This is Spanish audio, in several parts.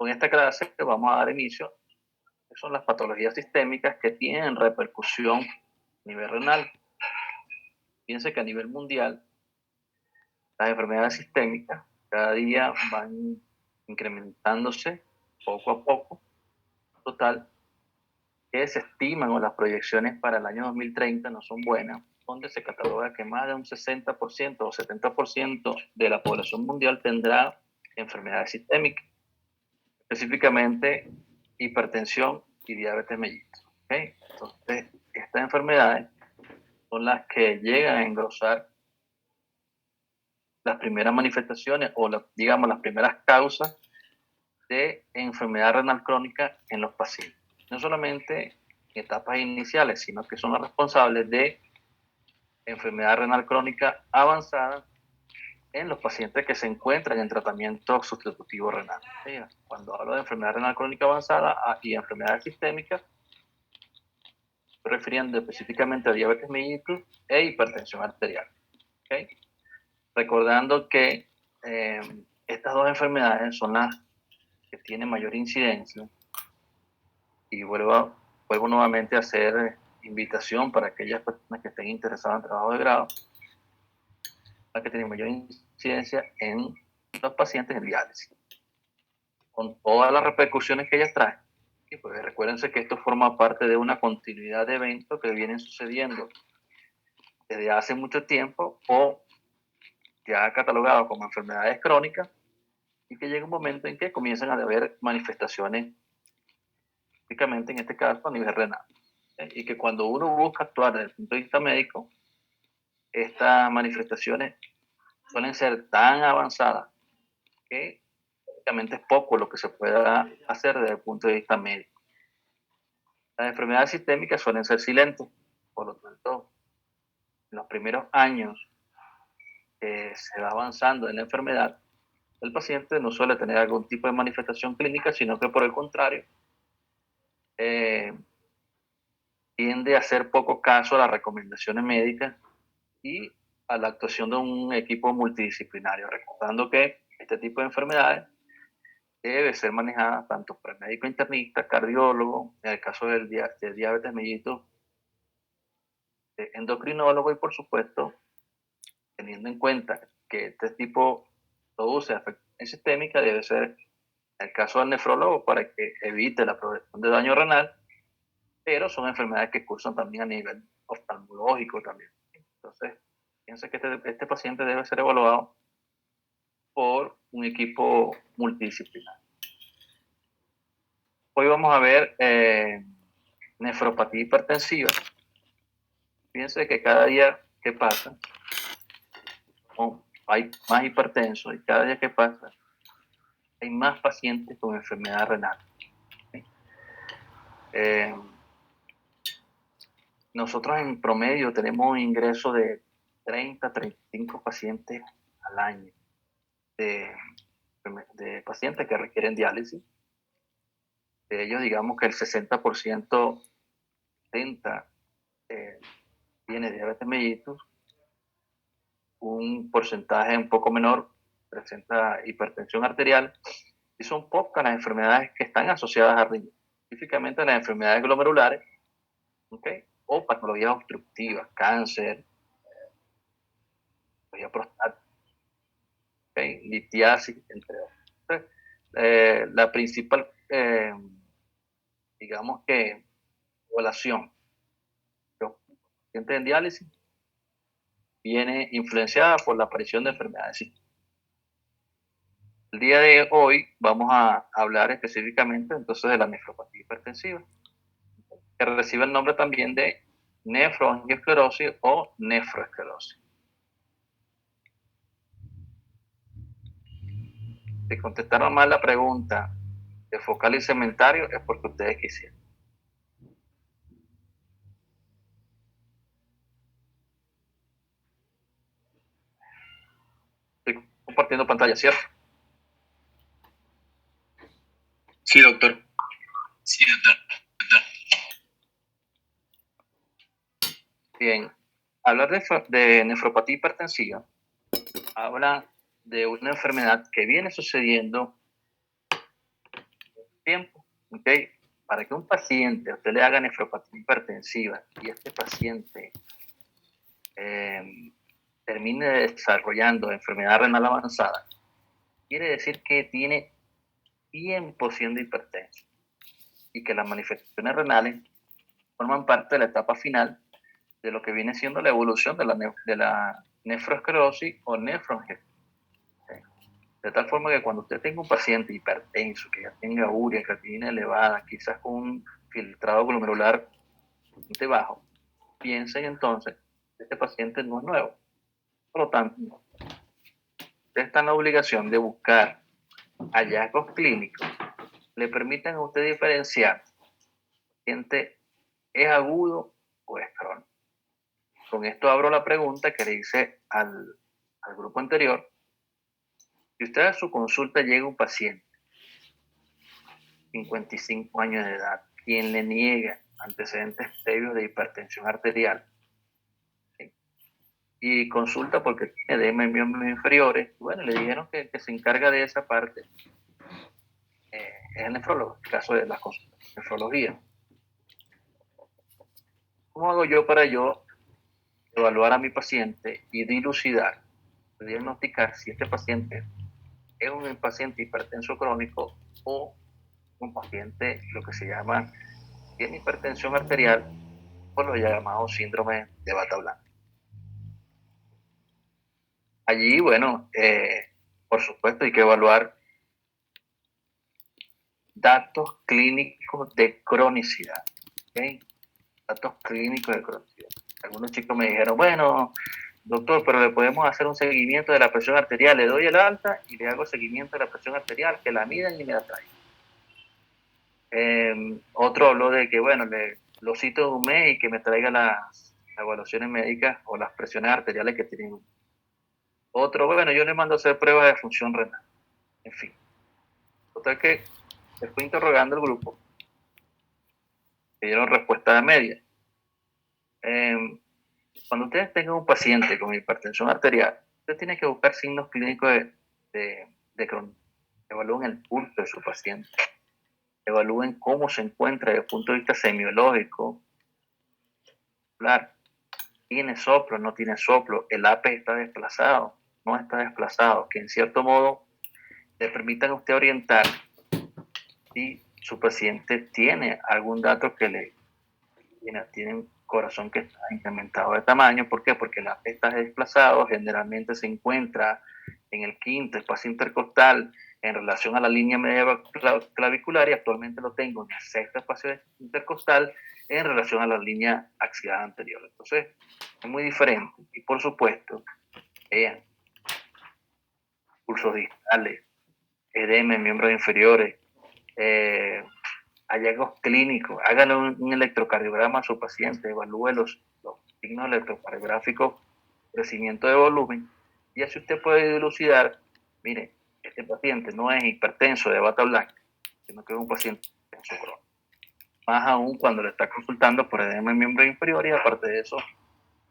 Con esta clase vamos a dar inicio a que son las patologías sistémicas que tienen repercusión a nivel renal. Fíjense que a nivel mundial las enfermedades sistémicas cada día van incrementándose poco a poco. Total, que se estiman o las proyecciones para el año 2030 no son buenas, donde se cataloga que más de un 60% o 70% de la población mundial tendrá enfermedades sistémicas, específicamente hipertensión y diabetes mellitus. ¿Okay? Entonces, estas enfermedades son las que llegan a engrosar las primeras manifestaciones o digamos las primeras causas de enfermedad renal crónica en los pacientes. No solamente en etapas iniciales, sino que son las responsables de enfermedad renal crónica avanzada en los pacientes que se encuentran en tratamiento sustitutivo renal. Cuando hablo de enfermedad renal crónica avanzada y enfermedades sistémicas, estoy refiriendo específicamente a diabetes mellitus e hipertensión arterial. ¿Okay? Recordando que estas dos enfermedades son las que tienen mayor incidencia, y vuelvo nuevamente a hacer invitación para aquellas personas que estén interesadas en trabajo de grado, las que tienen mayor incidencia en los pacientes en diálisis, con todas las repercusiones que ellas traen. Y pues recuérdense que esto forma parte de una continuidad de eventos que vienen sucediendo desde hace mucho tiempo o ya catalogados como enfermedades crónicas, y que llega un momento en que comienzan a haber manifestaciones, típicamente en este caso a nivel renal. Y que cuando uno busca actuar desde el punto de vista médico, estas manifestaciones suelen ser tan avanzadas que prácticamente es poco lo que se pueda hacer desde el punto de vista médico. Las enfermedades sistémicas suelen ser silentes, por lo tanto, en los primeros años que se va avanzando en la enfermedad, el paciente no suele tener algún tipo de manifestación clínica, sino que por el contrario, tiende a hacer poco caso a las recomendaciones médicas y a la actuación de un equipo multidisciplinario, recordando que este tipo de enfermedades debe ser manejada tanto por el médico internista, cardiólogo, en el caso del diabetes mellitus, endocrinólogo, y por supuesto, teniendo en cuenta que este tipo produce afectación sistémica, debe ser el caso del nefrólogo para que evite la progresión de daño renal, pero son enfermedades que cursan también a nivel oftalmológico también. Entonces, piensa que este paciente debe ser evaluado por un equipo multidisciplinario. Hoy vamos a ver nefropatía hipertensiva. Fíjense que cada día que pasa, hay más hipertensos, y cada día que pasa, hay más pacientes con enfermedad renal. Nosotros en promedio tenemos un ingreso de 30 a 35 pacientes al año de pacientes que requieren diálisis. De ellos, digamos que el 60% tiene diabetes mellitus, un porcentaje un poco menor presenta hipertensión arterial, y son pocas las enfermedades que están asociadas a riñón, específicamente las enfermedades glomerulares, ¿okay? O patologías obstructivas, cáncer, patología prostática, ¿okay? Litiasis, entre otros. Entonces, la principal, digamos que, población de los pacientes en diálisis viene influenciada por la aparición de enfermedades sistémicas. El día de hoy vamos a hablar específicamente entonces de la nefropatía hipertensiva, que recibe el nombre también de nefroangiosclerosis o nefroesclerosis. Si contestaron mal la pregunta de focal y cementario, es porque ustedes quisieron. Estoy compartiendo pantalla, ¿cierto? Sí, doctor. Sí, doctor. Bien, hablar de nefropatía hipertensiva habla de una enfermedad que viene sucediendo tiempo, ¿ok? Para que un paciente, usted le haga nefropatía hipertensiva y este paciente termine desarrollando enfermedad renal avanzada, quiere decir que tiene tiempo siendo hipertenso y que las manifestaciones renales forman parte de la etapa final de lo que viene siendo la evolución de la nefroesclerosis o nefroangiopatía. De tal forma que cuando usted tenga un paciente hipertenso, que ya tenga urea, creatinina elevada, quizás con un filtrado glomerular bastante bajo, piensen entonces que este paciente no es nuevo. Por lo tanto, usted está en la obligación de buscar hallazgos clínicos le permitan a usted diferenciar si el paciente es agudo o es crónico. Con esto abro la pregunta que le hice al grupo anterior. Si usted a su consulta llega un paciente, 55 años de edad, quien le niega antecedentes previos de hipertensión arterial, ¿sí? Y consulta porque tiene edema en miembros inferiores, bueno, le dijeron que el que se encarga de esa parte es el nefrólogo, en el caso de las consultas de nefrología. ¿Cómo hago yo para evaluar a mi paciente y dilucidar, diagnosticar si este paciente es un paciente hipertenso crónico o un paciente, lo que se llama, tiene hipertensión arterial por lo llamado síndrome de bata blanca? Allí, bueno, por supuesto hay que evaluar datos clínicos de cronicidad, ¿okay? Datos clínicos de cronicidad. Algunos chicos me dijeron, bueno, doctor, pero le podemos hacer un seguimiento de la presión arterial, le doy el alta y le hago seguimiento de la presión arterial, que la midan y me la traigan. Otro habló de que, bueno, lo cito en un mes y que me traiga las evaluaciones médicas o las presiones arteriales que tienen. Otro, bueno, yo le mando a hacer pruebas de función renal. En fin. Total que después interrogando el grupo, me dieron respuesta de media. Cuando ustedes tengan un paciente con hipertensión arterial, usted tiene que buscar signos clínicos de crónica. Evalúen el pulso de su paciente. Evalúen cómo se encuentra desde el punto de vista semiológico. Claro, tiene soplo, no tiene soplo, el APE está desplazado, no está desplazado, que en cierto modo le permitan a usted orientar si su paciente tiene algún dato que tiene un corazón que está incrementado de tamaño. ¿Por qué? Porque el APE está desplazado, generalmente se encuentra en el quinto espacio intercostal en relación a la línea media clavicular y actualmente lo tengo en el sexto espacio intercostal en relación a la línea axilar anterior. Entonces, es muy diferente. Y por supuesto, vean, pulsos distales, edema en miembros inferiores, hallazgos clínicos, háganle un electrocardiograma a su paciente, evalúe los signos electrocardiográficos, crecimiento de volumen, y así usted puede dilucidar, mire, este paciente no es hipertenso de bata blanca, sino que es un paciente hipertenso crónico. Más aún cuando le está consultando por edema en miembros inferiores y aparte de eso,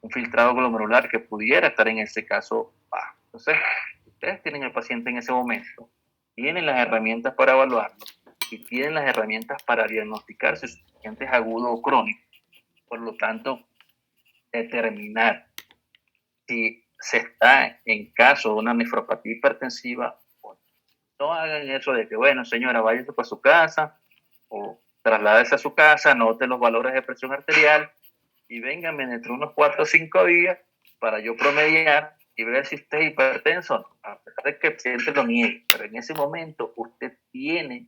un filtrado glomerular que pudiera estar en este caso bajo. Entonces, ustedes tienen el paciente en ese momento, tienen las herramientas para evaluarlo y tienen las herramientas para diagnosticar si su paciente es agudo o crónico. Por lo tanto, determinar si se está en caso de una nefropatía hipertensiva o no. No hagan eso de que, bueno, señora, váyase para su casa o trasládese a su casa, note los valores de presión arterial y véngame dentro de unos 4 o 5 días para yo promediar y ver si usted es hipertenso o no, a pesar de que el paciente lo niegue. Pero en ese momento usted tiene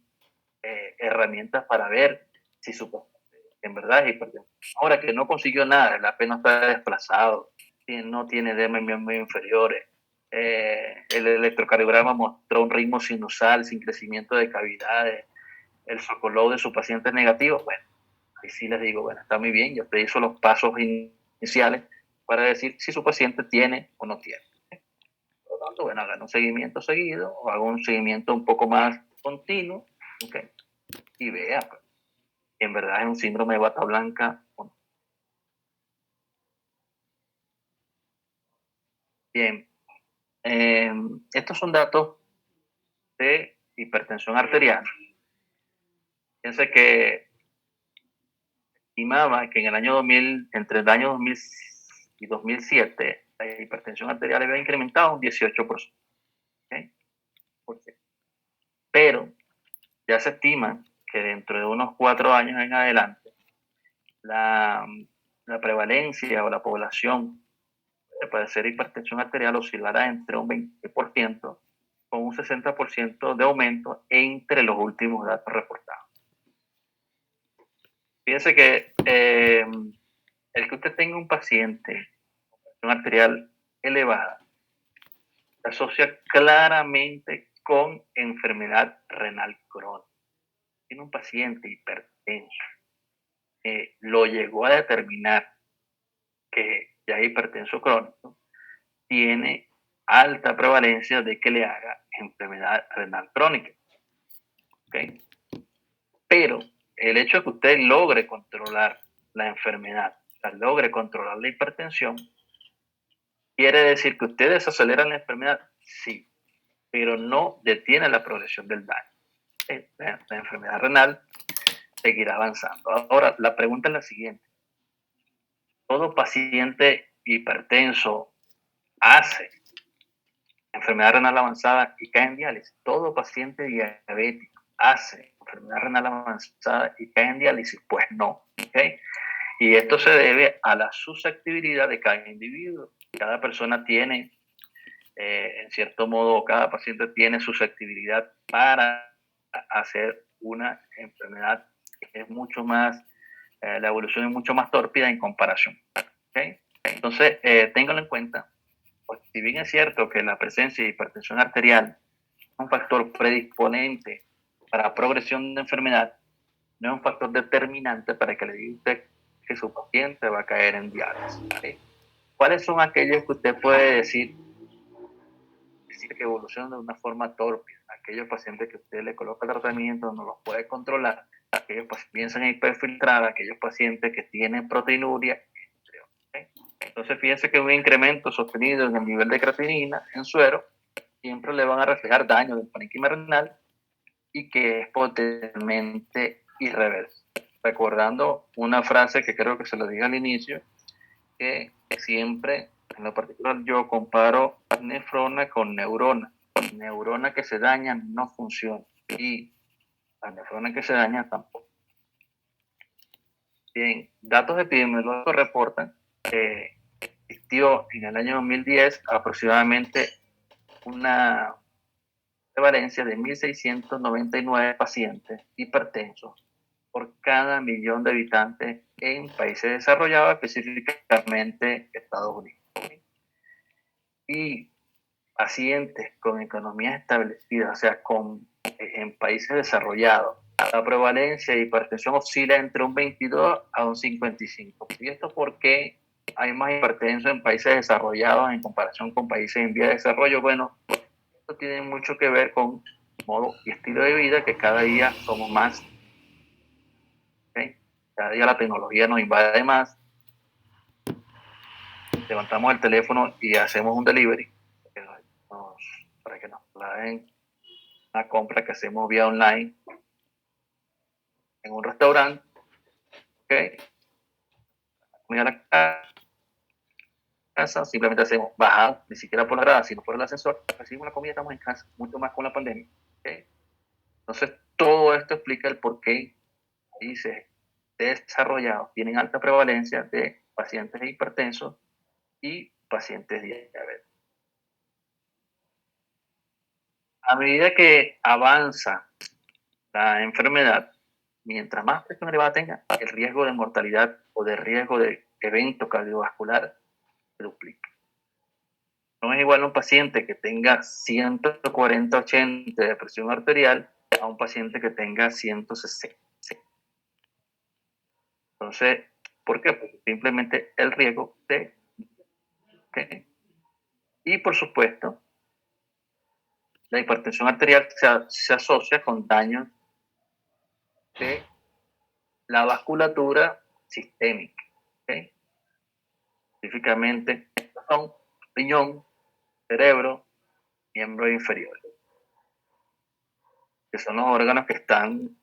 herramientas para ver si su paciente en verdad es hipertenso. Ahora que no consiguió nada, el AP no está desplazado, no tiene edema en miembros inferiores, el electrocardiograma mostró un ritmo sinusal sin crecimiento de cavidades, el Sokolov de su paciente es negativo, bueno, ahí sí les digo, bueno, está muy bien, ya usted hizo los pasos iniciales para decir si su paciente tiene o no tiene. Por lo tanto, bueno, hagan un seguimiento seguido o hagan un seguimiento un poco más continuo, ¿okay? Y vea, pues, si en verdad es un síndrome de bata blanca o no. Bien, estos son datos de hipertensión arterial. Fíjense que estimaba que en el año 2000, entre el año 2000 y 2007, la hipertensión arterial había incrementado un 18%. ¿Okay? Pero ya se estima que dentro de unos 4 años en adelante, la prevalencia o la población de padecer hipertensión arterial oscilará entre un 20% con un 60% de aumento entre los últimos datos reportados. Fíjense que el que usted tenga un paciente con presión arterial elevada se asocia claramente con enfermedad renal crónica. Tiene un paciente hipertenso, lo llegó a determinar que ya es hipertenso crónico, tiene alta prevalencia de que le haga enfermedad renal crónica. ¿Okay? Pero el hecho de que usted logre controlar la enfermedad, o sea, logre controlar la hipertensión, ¿quiere decir que usted desacelera la enfermedad? Sí, pero no detiene la progresión del daño. La enfermedad renal seguirá avanzando. Ahora, la pregunta es la siguiente. ¿Todo paciente hipertenso hace enfermedad renal avanzada y cae en diálisis? ¿Todo paciente diabético hace enfermedad renal avanzada y cae en diálisis? Pues no. ¿Okay? Y esto se debe a la susceptibilidad de cada individuo. Cada persona tiene, en cierto modo, cada paciente tiene susceptibilidad para hacer una enfermedad que es mucho más, la evolución es mucho más tórpida en comparación. ¿Okay? Entonces, ténganlo en cuenta. Pues, si bien es cierto que la presencia de hipertensión arterial es un factor predisponente para progresión de enfermedad, no es un factor determinante para que le diga usted que su paciente va a caer en diálisis. ¿Sí? ¿Cuáles son aquellos que usted puede decir que evolucionan de una forma torpe? Aquellos pacientes que usted le coloca el tratamiento, no los puede controlar, aquellos pacientes que piensan en hiperfiltrar, aquellos pacientes que tienen proteinuria, ¿okay? Entonces, fíjense que un incremento sostenido en el nivel de creatinina en suero siempre le van a reflejar daño del parénquima renal y que es potencialmente irreversible. Recordando una frase que creo que se lo dije al inicio, que siempre, en lo particular, yo comparo nefrona con neurona. Neurona que se daña no funciona y la nefrona que se daña tampoco. Bien, datos epidemiológicos reportan que existió en el año 2010 aproximadamente una prevalencia de 1.699 pacientes hipertensos por cada millón de habitantes en países desarrollados, específicamente Estados Unidos. Y pacientes con economías establecidas, o sea, en países desarrollados, la prevalencia de hipertensión oscila entre un 22 a un 55. ¿Y esto por qué hay más hipertensos en países desarrollados en comparación con países en vía de desarrollo? Bueno, esto tiene mucho que ver con modo y estilo de vida, que cada día somos más. ¿Okay? Cada día la tecnología nos invade más. Levantamos el teléfono y hacemos un delivery para que nos traen una compra que hacemos vía online en un restaurante. ¿Okay? A la casa, simplemente hacemos bajar, ni siquiera por la grada, sino por el ascensor, recibimos la comida, estamos en casa, mucho más con la pandemia. ¿Okay? Entonces, todo esto explica el por qué países desarrollados tienen alta prevalencia de pacientes hipertensos y pacientes diabéticos. A medida que avanza la enfermedad, mientras más presión elevada tenga, el riesgo de mortalidad o de riesgo de evento cardiovascular se duplica. No es igual un paciente que tenga 140-80 de presión arterial a un paciente que tenga 160. Entonces, ¿por qué? Porque simplemente el riesgo de... ¿Okay? Y por supuesto, la hipertensión arterial se asocia con daños de la vasculatura sistémica. ¿Okay? Específicamente, son riñón, cerebro, miembros inferiores, que son los órganos que están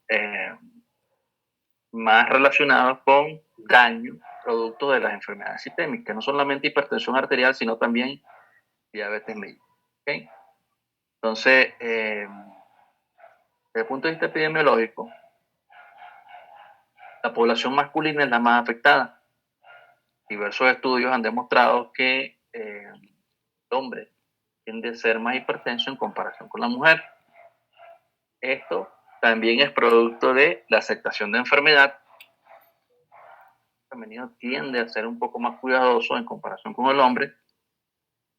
más relacionados con daño producto de las enfermedades sistémicas, no solamente hipertensión arterial, sino también diabetes mellitus. ¿Okay? Entonces, desde el punto de vista epidemiológico, la población masculina es la más afectada. Diversos estudios han demostrado que el hombre tiende a ser más hipertenso en comparación con la mujer. Esto también es producto de la aceptación de enfermedad. El femenino tiende a ser un poco más cuidadoso en comparación con el hombre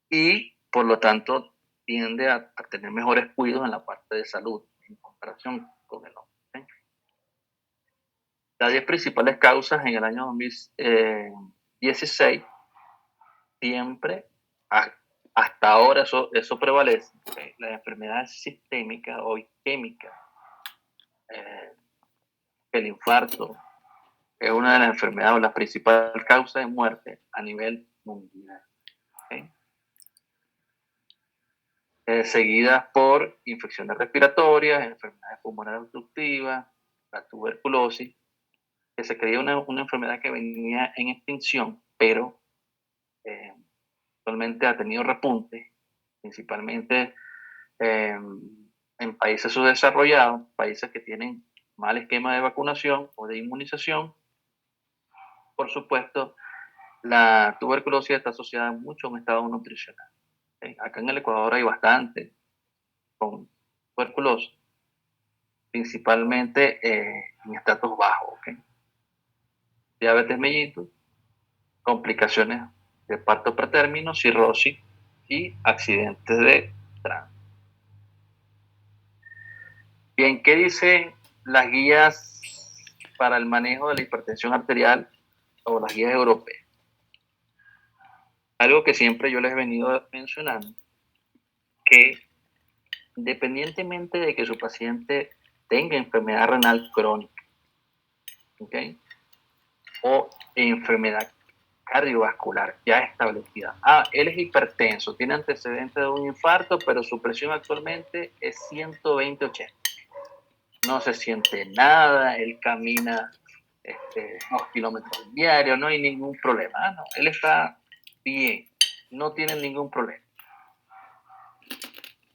y, por lo tanto, tiende a tener mejores cuidados en la parte de salud en comparación con el hombre. ¿Okay? Las 10 principales causas en el año 2016, siempre, hasta ahora eso prevalece, ¿okay? Las enfermedades sistémicas o isquémicas, el infarto es una de las enfermedades o la principal causa de muerte a nivel mundial. ¿Okay? Seguidas por infecciones respiratorias, enfermedades pulmonares obstructivas, la tuberculosis, que se creía una enfermedad que venía en extinción, pero actualmente ha tenido repunte, principalmente en países subdesarrollados, países que tienen mal esquema de vacunación o de inmunización. Por supuesto, la tuberculosis está asociada mucho a un estado nutricional. Acá en el Ecuador hay bastante con tuberculosis, principalmente en estratos bajos. ¿Okay? Diabetes mellitus, complicaciones de parto pretérmino, cirrosis y accidentes de tránsito. Bien, ¿qué dicen las guías para el manejo de la hipertensión arterial o las guías europeas? Algo que siempre yo les he venido mencionando, que independientemente de que su paciente tenga enfermedad renal crónica, ¿okay? O enfermedad cardiovascular ya establecida. Él es hipertenso, tiene antecedentes de un infarto, pero su presión actualmente es 120/80. No se siente nada, él camina 2 kilómetros diarios, no hay ningún problema. No, él está bien, no tiene ningún problema.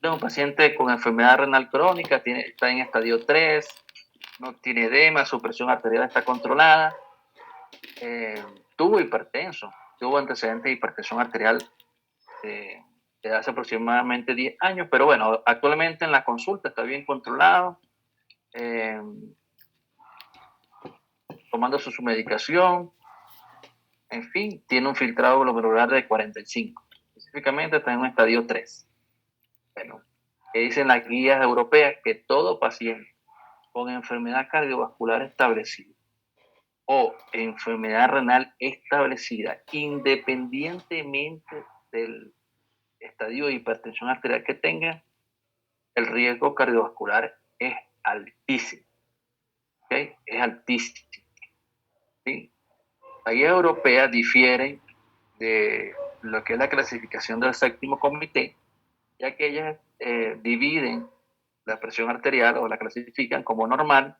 Es un paciente con enfermedad renal crónica, está en estadio 3, no tiene edema, su presión arterial está controlada, tuvo hipertenso, tuvo antecedentes de hipertensión arterial de hace aproximadamente 10 años, pero bueno, actualmente en la consulta está bien controlado, tomándose su medicación, en fin, tiene un filtrado glomerular de 45, específicamente está en un estadio 3. Bueno, que dicen las guías europeas que todo paciente con enfermedad cardiovascular establecida o enfermedad renal establecida, independientemente del estadio de hipertensión arterial que tenga, el riesgo cardiovascular es altísimo. ¿Okay? Es altísimo. ¿Sí? La guía europea difiere de lo que es la clasificación del séptimo comité, ya que ellas dividen la presión arterial o la clasifican como normal,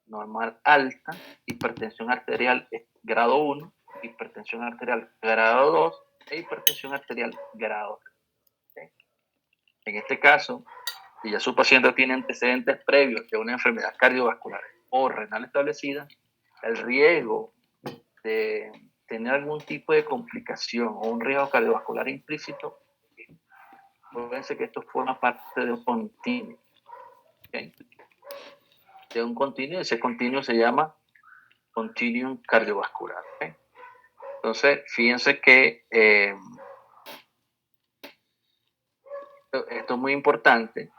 normal alta, hipertensión arterial grado 1, hipertensión arterial grado 2 e hipertensión arterial grado 3. ¿Okay? En este caso, si ya su paciente tiene antecedentes previos de una enfermedad cardiovascular o renal establecida, el riesgo de tener algún tipo de complicación o un riesgo cardiovascular implícito, fíjense que esto forma parte de un continuo. ¿Okay? De un continuo, ese continuo se llama continuum cardiovascular. ¿Okay? Entonces, fíjense que esto es muy importante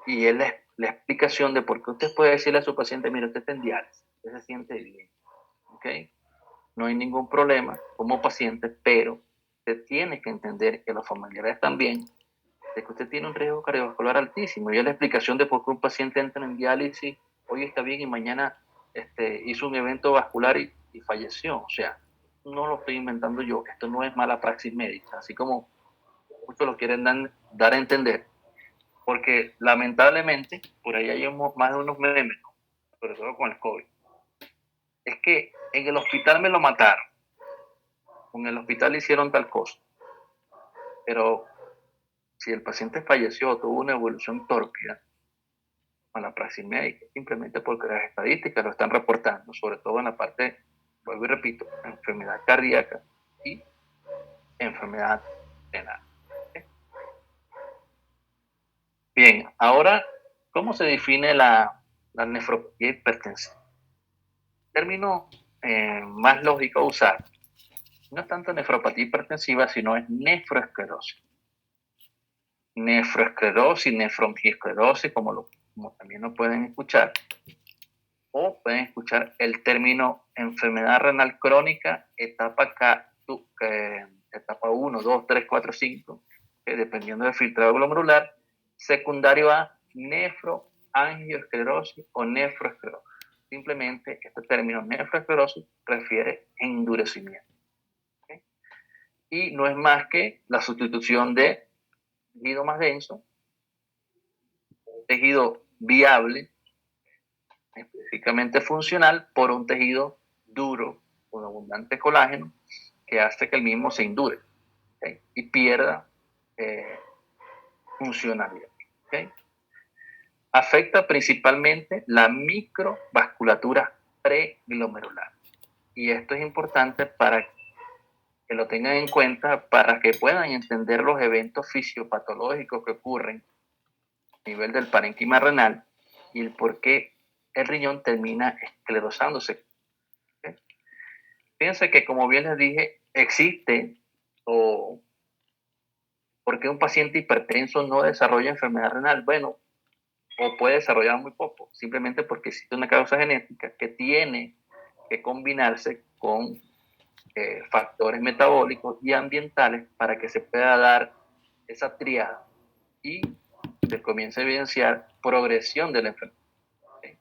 y es la explicación de por qué usted puede decirle a su paciente, mire, usted está en diálisis, usted se siente bien, ¿ok? No hay ningún problema como paciente, pero usted tiene que entender que los familiares también, de que usted tiene un riesgo cardiovascular altísimo. Y es la explicación de por qué un paciente entra en diálisis, hoy está bien y mañana hizo un evento vascular y falleció. O sea, no lo estoy inventando yo, esto no es mala praxis médica, así como muchos lo quieren dar a entender, porque lamentablemente por ahí hay más de unos memes, sobre todo con el COVID. es que en el hospital me lo mataron, en el hospital le hicieron tal cosa, pero si el paciente falleció o tuvo una evolución tórpida, con la praxis médica, simplemente porque las estadísticas lo están reportando, sobre todo en la parte, vuelvo y repito, enfermedad cardíaca y enfermedad renal. Bien, ahora, ¿cómo se define la nefropatía hipertensiva? El término más lógico a usar no es tanto nefropatía hipertensiva, sino es nefroesclerosis. Nefroesclerosis, nefroangiosclerosis, como también lo pueden escuchar, o pueden escuchar el término enfermedad renal crónica, etapa etapa 1, 2, 3, 4, 5, dependiendo del filtrado glomerular, secundario a nefroangiosclerosis o nefroesclerosis. Simplemente este término nefroesclerosis refiere a endurecimiento. ¿Okay? Y no es más que la sustitución de tejido más denso, tejido viable, específicamente funcional, por un tejido duro, con abundante colágeno, que hace que el mismo se indure, ¿okay? Y pierda funcionalidad. ¿Okay? Afecta principalmente la microvasculatura preglomerular. Y esto es importante para que lo tengan en cuenta, para que puedan entender los eventos fisiopatológicos que ocurren a nivel del parénquima renal y el por qué el riñón termina esclerosándose. ¿Okay? Fíjense que, como bien les dije, existe o por qué un paciente hipertenso no desarrolla enfermedad renal. Bueno, o puede desarrollar muy poco, simplemente porque existe una causa genética que tiene que combinarse con factores metabólicos y ambientales para que se pueda dar esa triada y se comience a evidenciar progresión de la enfermedad. ¿Okay?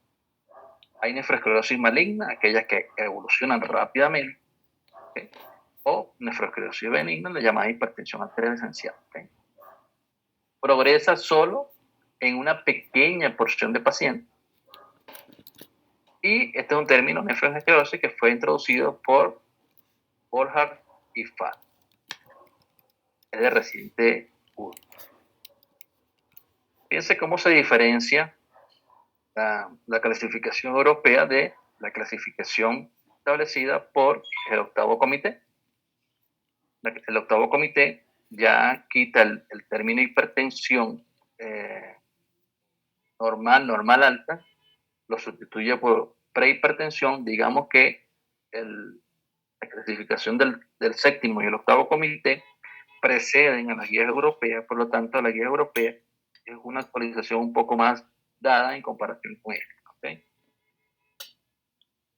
Hay nefroesclerosis maligna, aquellas que evolucionan rápidamente, ¿okay? O nefroesclerosis benigna, la llamada hipertensión arterial esencial. ¿Okay? Progresa solo en una pequeña porción de pacientes. Y este es un término, nefroesclerosis, que fue introducido por Borja y Fat. Es de reciente uso. Fíjense cómo se diferencia la clasificación europea de la clasificación establecida por el octavo comité. El octavo comité ya quita el término hipertensión normal alta, lo sustituye por prehipertensión. Digamos que la clasificación del séptimo y el octavo comité preceden a las guías europeas, por lo tanto la guía europea es una actualización un poco más dada en comparación con esta. ¿Okay?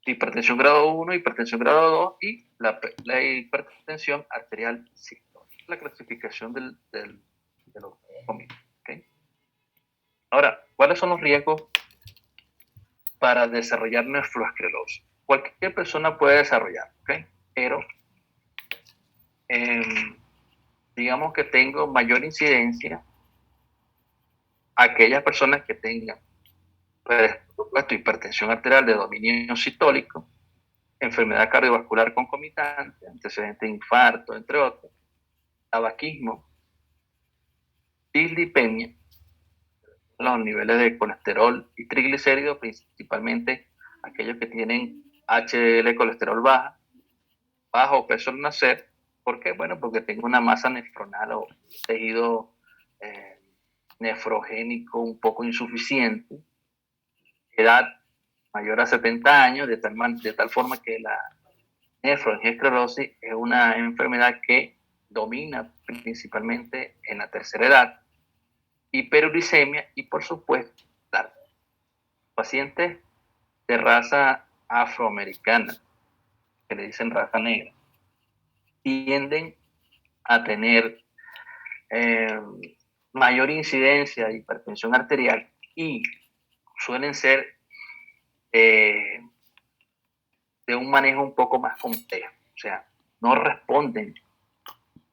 Hipertensión grado 1, hipertensión grado 2 y la hipertensión arterial sistólica, la clasificación del octavo comité. ¿Okay? Ahora, ¿cuáles son los riesgos para desarrollar nefroesclerosis? Cualquier persona puede desarrollar, ¿okay? Pero digamos que tengo mayor incidencia aquellas personas que tengan, por supuesto, hipertensión arterial de dominio sistólico, enfermedad cardiovascular concomitante, antecedente de infarto, entre otros, tabaquismo, dislipemia, los niveles de colesterol y triglicéridos, principalmente aquellos que tienen HDL colesterol bajo peso al nacer. ¿Por qué? Bueno, porque tengo una masa nefronal o tejido nefrogénico un poco insuficiente, edad mayor a 70 años, de tal forma que la nefroesclerosis es una enfermedad que domina principalmente en la tercera edad, hiperuricemia y, por supuesto, pacientes de raza afroamericana, que le dicen raza negra, tienden a tener mayor incidencia de hipertensión arterial y suelen ser de un manejo un poco más complejo. O sea, no responden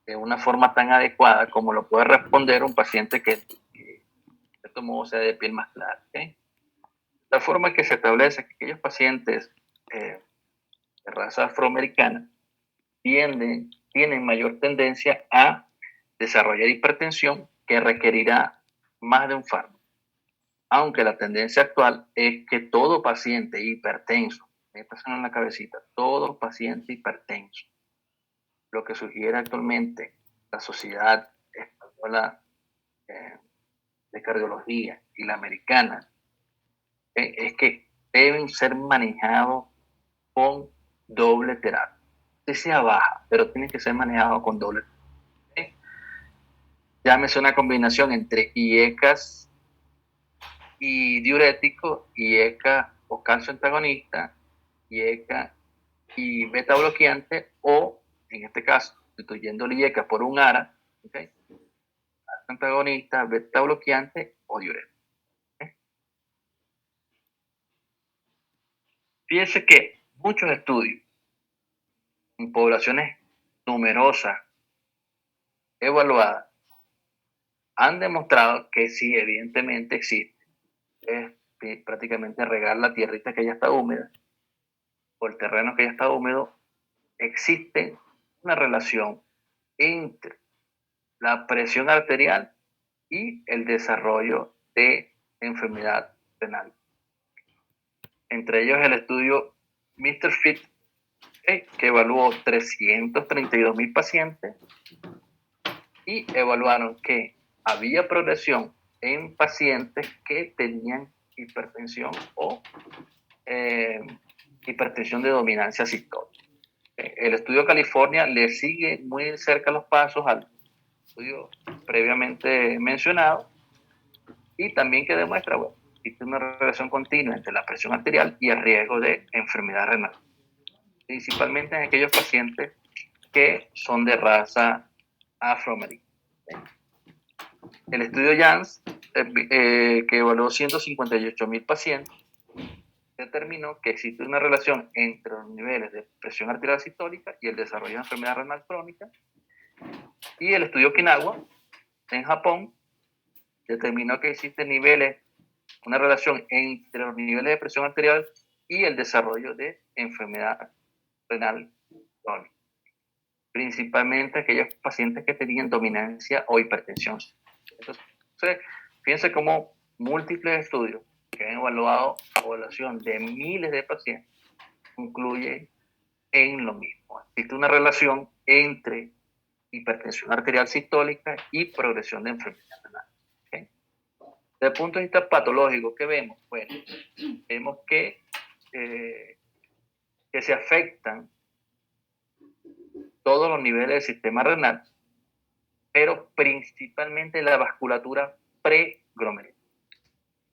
de una forma tan adecuada como lo puede responder un paciente que de cierto modo sea de piel más clara. ¿Okay? De tal forma que se establece que aquellos pacientes de raza afroamericana tienen mayor tendencia a desarrollar hipertensión que requerirá más de un fármaco. Aunque la tendencia actual es que todo paciente hipertenso, métaselo en la cabecita, todo paciente hipertenso, lo que sugiere actualmente la Sociedad Española de Cardiología y la americana, es que deben ser manejados con doble terapia. Que sea baja, pero tienen que ser manejados con doble terapia. Llámese una combinación entre IECAS y diurético, IECA o calcio antagonista, IECA y beta bloqueante, o en este caso, sustituyendo el IECA por un ARA, ¿okay? Antagonista, beta bloqueante o diurético. ¿Okay? Fíjense que muchos estudios en poblaciones numerosas, evaluadas, han demostrado que sí, evidentemente existe. Es prácticamente regar la tierrita que ya está húmeda, o el terreno que ya está húmedo, existe una relación entre la presión arterial y el desarrollo de enfermedad renal. Entre ellos el estudio Mr. Fit, que evaluó 332,000 pacientes y evaluaron que había progresión en pacientes que tenían hipertensión o hipertensión de dominancia sistólica. El estudio California le sigue muy cerca los pasos al estudio previamente mencionado y también que demuestra, bueno, existe una relación continua entre la presión arterial y el riesgo de enfermedad renal, principalmente en aquellos pacientes que son de raza afroamericana. El estudio Jans, que evaluó 158,000 pacientes, determinó que existe una relación entre los niveles de presión arterial sistólica y el desarrollo de enfermedad renal crónica. Y el estudio Okinawa, en Japón, determinó que existen una relación entre los niveles de presión arterial y el desarrollo de enfermedad renal crónica, principalmente aquellos pacientes que tenían dominancia o hipertensión. Entonces, fíjense cómo múltiples estudios que han evaluado la población de miles de pacientes concluyen en lo mismo. Existe una relación entre hipertensión arterial sistólica y progresión de enfermedad renal. ¿Okay? Desde el punto de vista patológico, ¿qué vemos? Bueno, vemos que se afectan todos los niveles del sistema renal, pero principalmente la vasculatura preglomerular.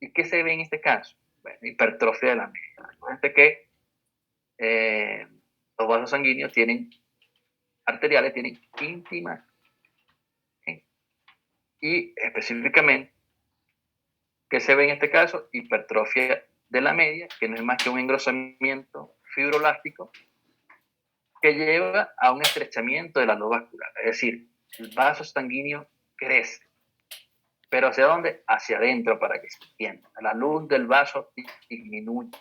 ¿Y qué se ve en este caso? Bueno, hipertrofia de la media. Recuerden que los vasos sanguíneos arteriales tienen íntima, ¿sí? Y específicamente, ¿qué se ve en este caso? Hipertrofia de la media, que no es más que un engrosamiento fibroelástico que lleva a un estrechamiento de la luz vascular. Es decir, el vaso sanguíneo crece. ¿Pero hacia dónde? Hacia adentro, para que se entienda. La luz del vaso disminuye.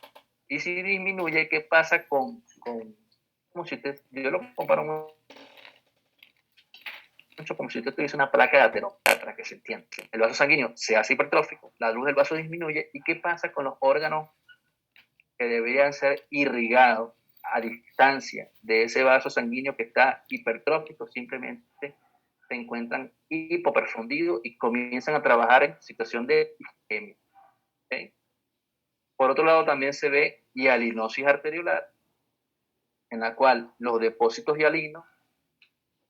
Y si disminuye, ¿qué pasa como si yo lo comparo mucho como si usted tuviese una placa de aterosclerosis, para que se entienda. El vaso sanguíneo se hace hipertrófico, la luz del vaso disminuye, ¿y qué pasa con los órganos que deberían ser irrigados a distancia de ese vaso sanguíneo que está hipertrófico? Simplemente se encuentran hipoperfundidos y comienzan a trabajar en situación de isquemia. ¿Okay? Por otro lado, también se ve hialinosis arteriolar, en la cual los depósitos hialinos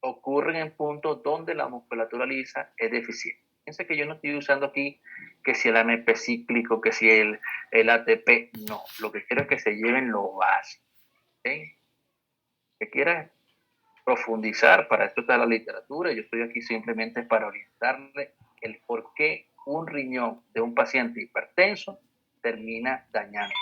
ocurren en puntos donde la musculatura lisa es deficiente. Fíjense que yo no estoy usando aquí que si el AMP cíclico, que si el ATP, no. Lo que quiero es que se lleven lo básico. ¿Okay? Que quieras profundizar, para esto está la literatura, yo estoy aquí simplemente para orientarle el por qué un riñón de un paciente hipertenso termina dañándose.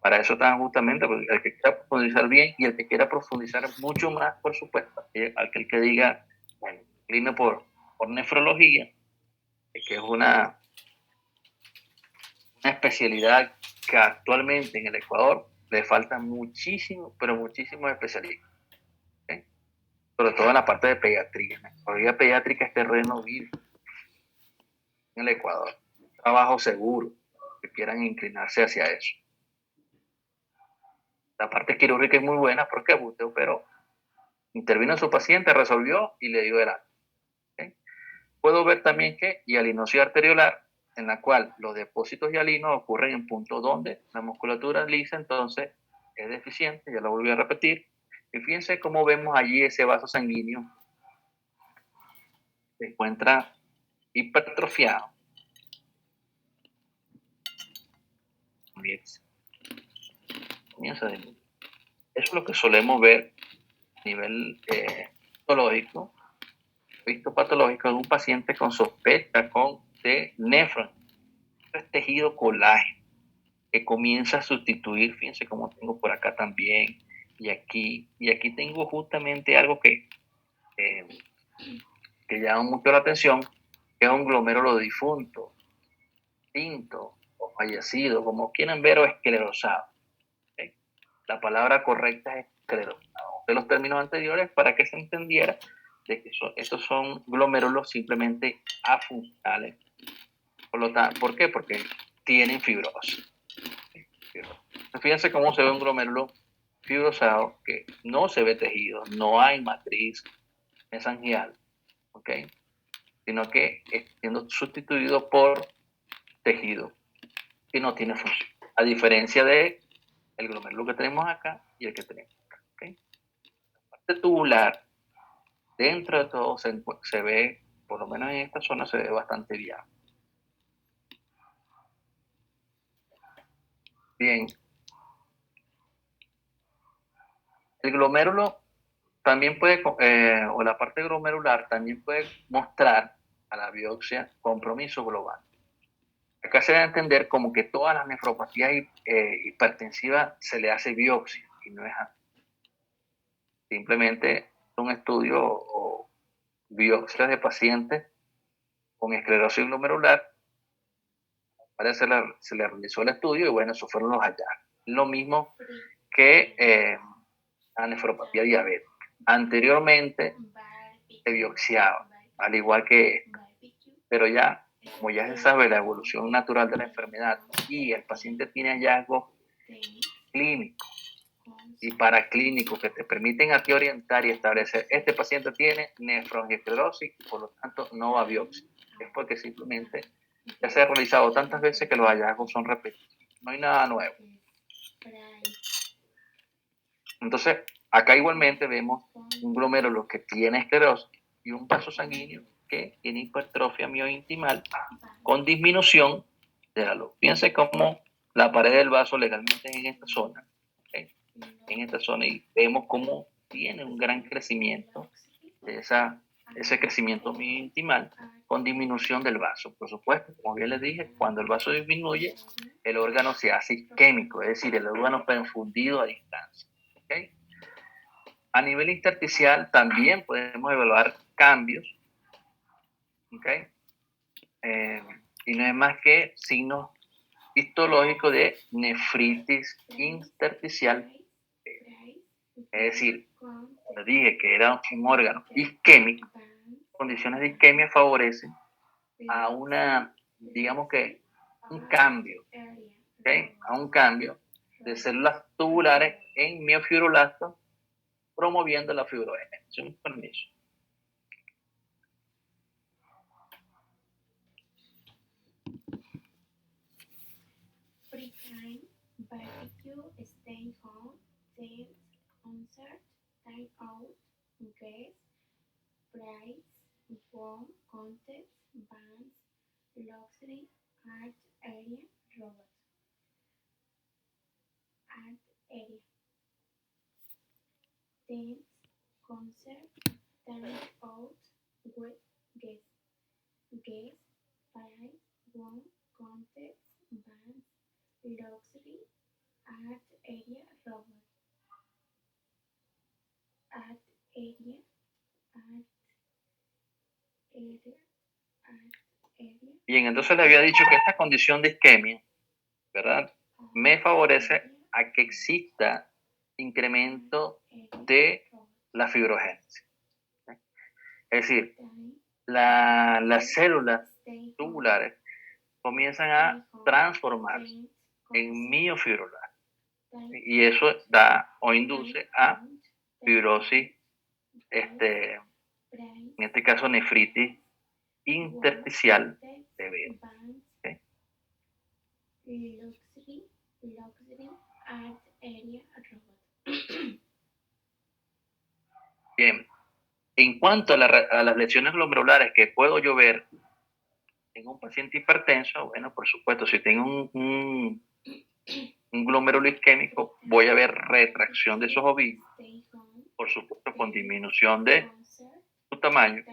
Para eso están justamente el que quiera profundizar bien y el que quiera profundizar mucho más, por supuesto. Aquel que diga, bueno, inclino por nefrología, que es una especialidad que actualmente en el Ecuador le faltan muchísimo, pero muchísimos especialistas, ¿okay? Sobre todo en la parte de pediatría. La nefrología pediátrica es terreno vivo en el Ecuador. Trabajo seguro que quieran inclinarse hacia eso. La parte quirúrgica es muy buena porque usted operó, intervino en su paciente, resolvió y le dio el alta. ¿Okay? Puedo ver también que hialinosis arteriolar, en la cual los depósitos hialinos ocurren en puntos donde la musculatura lisa entonces es deficiente, ya lo volví a repetir. Y fíjense cómo vemos allí ese vaso sanguíneo se encuentra hipertrofiado. Comienza de nuevo. Eso es lo que solemos ver a nivel patológico, histopatológico de un paciente con sospecha de nefron. Es tejido colágeno que comienza a sustituir, fíjense cómo tengo por acá también, y aquí tengo justamente algo que llama mucho la atención, que es un glomérulo difunto, tinto o fallecido, como quieran ver, o esclerosado. ¿Okay? La palabra correcta es esclerosado. De los términos anteriores, para que se entendiera de que estos son glomérulos simplemente afuncionales. ¿Por qué? Porque tienen fibrosis. Fíjense cómo se ve un glomérulo fibrosado, que no se ve tejido, no hay matriz mesangial, ¿ok? Sino que es siendo sustituido por tejido que no tiene función, a diferencia de el glomérulo que tenemos acá y el que tenemos acá, ¿ok? La parte tubular, dentro de todo, se ve, por lo menos en esta zona, se ve bastante bien. Bien. El glomérulo también puede, o la parte glomerular también puede mostrar a la biopsia compromiso global. Acá se debe entender como que todas las nefropatías hipertensivas se le hace biopsia, y no es así. Simplemente un estudio o biopsias de pacientes con esclerosis glomerular, se le realizó el estudio y bueno, esos fueron los hallazgos. Lo mismo que la nefropatía diabética. Anteriormente se biopsiaba, al igual que esta, pero ya, como ya se sabe la evolución natural de la enfermedad y el paciente tiene hallazgos clínicos y paraclínicos que te permiten a ti orientar y establecer, este paciente tiene nefroangiosclerosis y por lo tanto no va a biopsia. Es porque simplemente ya se ha realizado tantas veces que los hallazgos son repetidos. No hay nada nuevo. Entonces, acá igualmente vemos un glomérulo que tiene esclerosis y un vaso sanguíneo que tiene hipertrofia miointimal con disminución de la luz. Fíjense cómo la pared del vaso legalmente es en esta zona, ¿okay? En esta zona, y vemos cómo tiene un gran crecimiento de ese crecimiento miointimal con disminución del vaso. Por supuesto, como bien les dije, cuando el vaso disminuye, el órgano se hace isquémico, es decir, el órgano perfundido a distancia. ¿Okay? A nivel intersticial también podemos evaluar cambios, ¿okay? Y no es más que signos histológicos de nefritis intersticial. Es decir, les dije que era un órgano isquémico, condiciones de isquemia favorecen a digamos que un cambio, ¿okay? A un cambio de células tubulares en miofibroblastos, promoviendo la fibrogénesis. Un permiso. Free time, barbecue, stay home, dance, concert, time out, guest, prize, won, contest, bands, luxury, art area, robot. Art area. Dance, concert, time out, with guest. Guest, prize, won, contest, bands, luxury, art area, robot. Art area, art area, art area. Bien, entonces le había dicho que esta condición de isquemia, ¿verdad? Me favorece a que exista incremento de la fibrogénesis. Es decir, las células tubulares comienzan a transformarse en miofibroblast. Y eso da o induce a fibrosis, en este caso nefritis intersticial severa. ¿Okay? Bien, en cuanto a las lesiones glomerulares que puedo yo ver en un paciente hipertenso, bueno, por supuesto, si tengo un glomérulo isquémico, voy a ver retracción de esos ovillos, por supuesto, con disminución de su tamaño,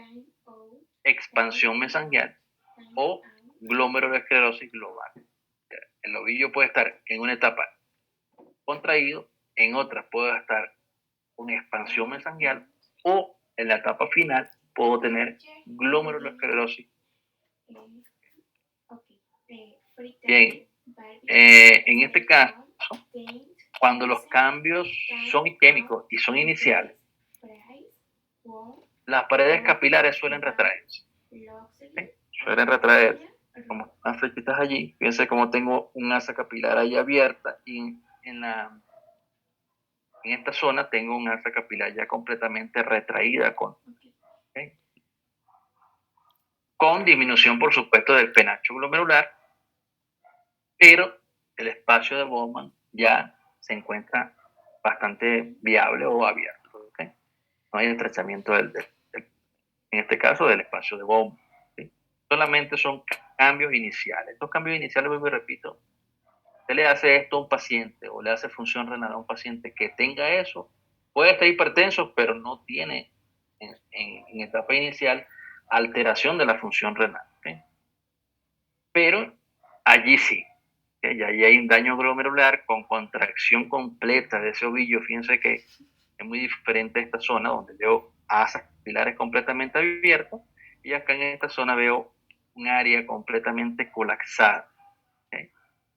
expansión mesangial o glomerulosclerosis global. El ovillo puede estar en una etapa contraído, en otra puede estar con expansión mesangial o en la etapa final puedo tener glomerulosclerosis. Bien, en este caso, cuando los cambios son isquémicos y son iniciales, las paredes capilares suelen retraerse. ¿Sí? Suelen retraerse. Como las flechitas allí, fíjense cómo tengo un asa capilar ahí abierta y en esta zona tengo un asa capilar ya completamente retraída ¿okay? Con disminución, por supuesto, del penacho glomerular, pero el espacio de Bowman ya se encuentra bastante viable o abierto. ¿Okay? No hay estrechamiento en este caso, del espacio de Bowman. ¿Sí? Solamente son cambios iniciales. Estos cambios iniciales, vuelvo y repito, usted le hace esto a un paciente o le hace función renal a un paciente que tenga eso, puede estar hipertenso, pero no tiene en etapa inicial alteración de la función renal. ¿Okay? Pero allí sí, ¿okay? Y allí hay un daño glomerular con contracción completa de ese ovillo. Fíjense que es muy diferente a esta zona donde veo asas capilares completamente abiertas y acá en esta zona veo un área completamente colapsada, ¿okay?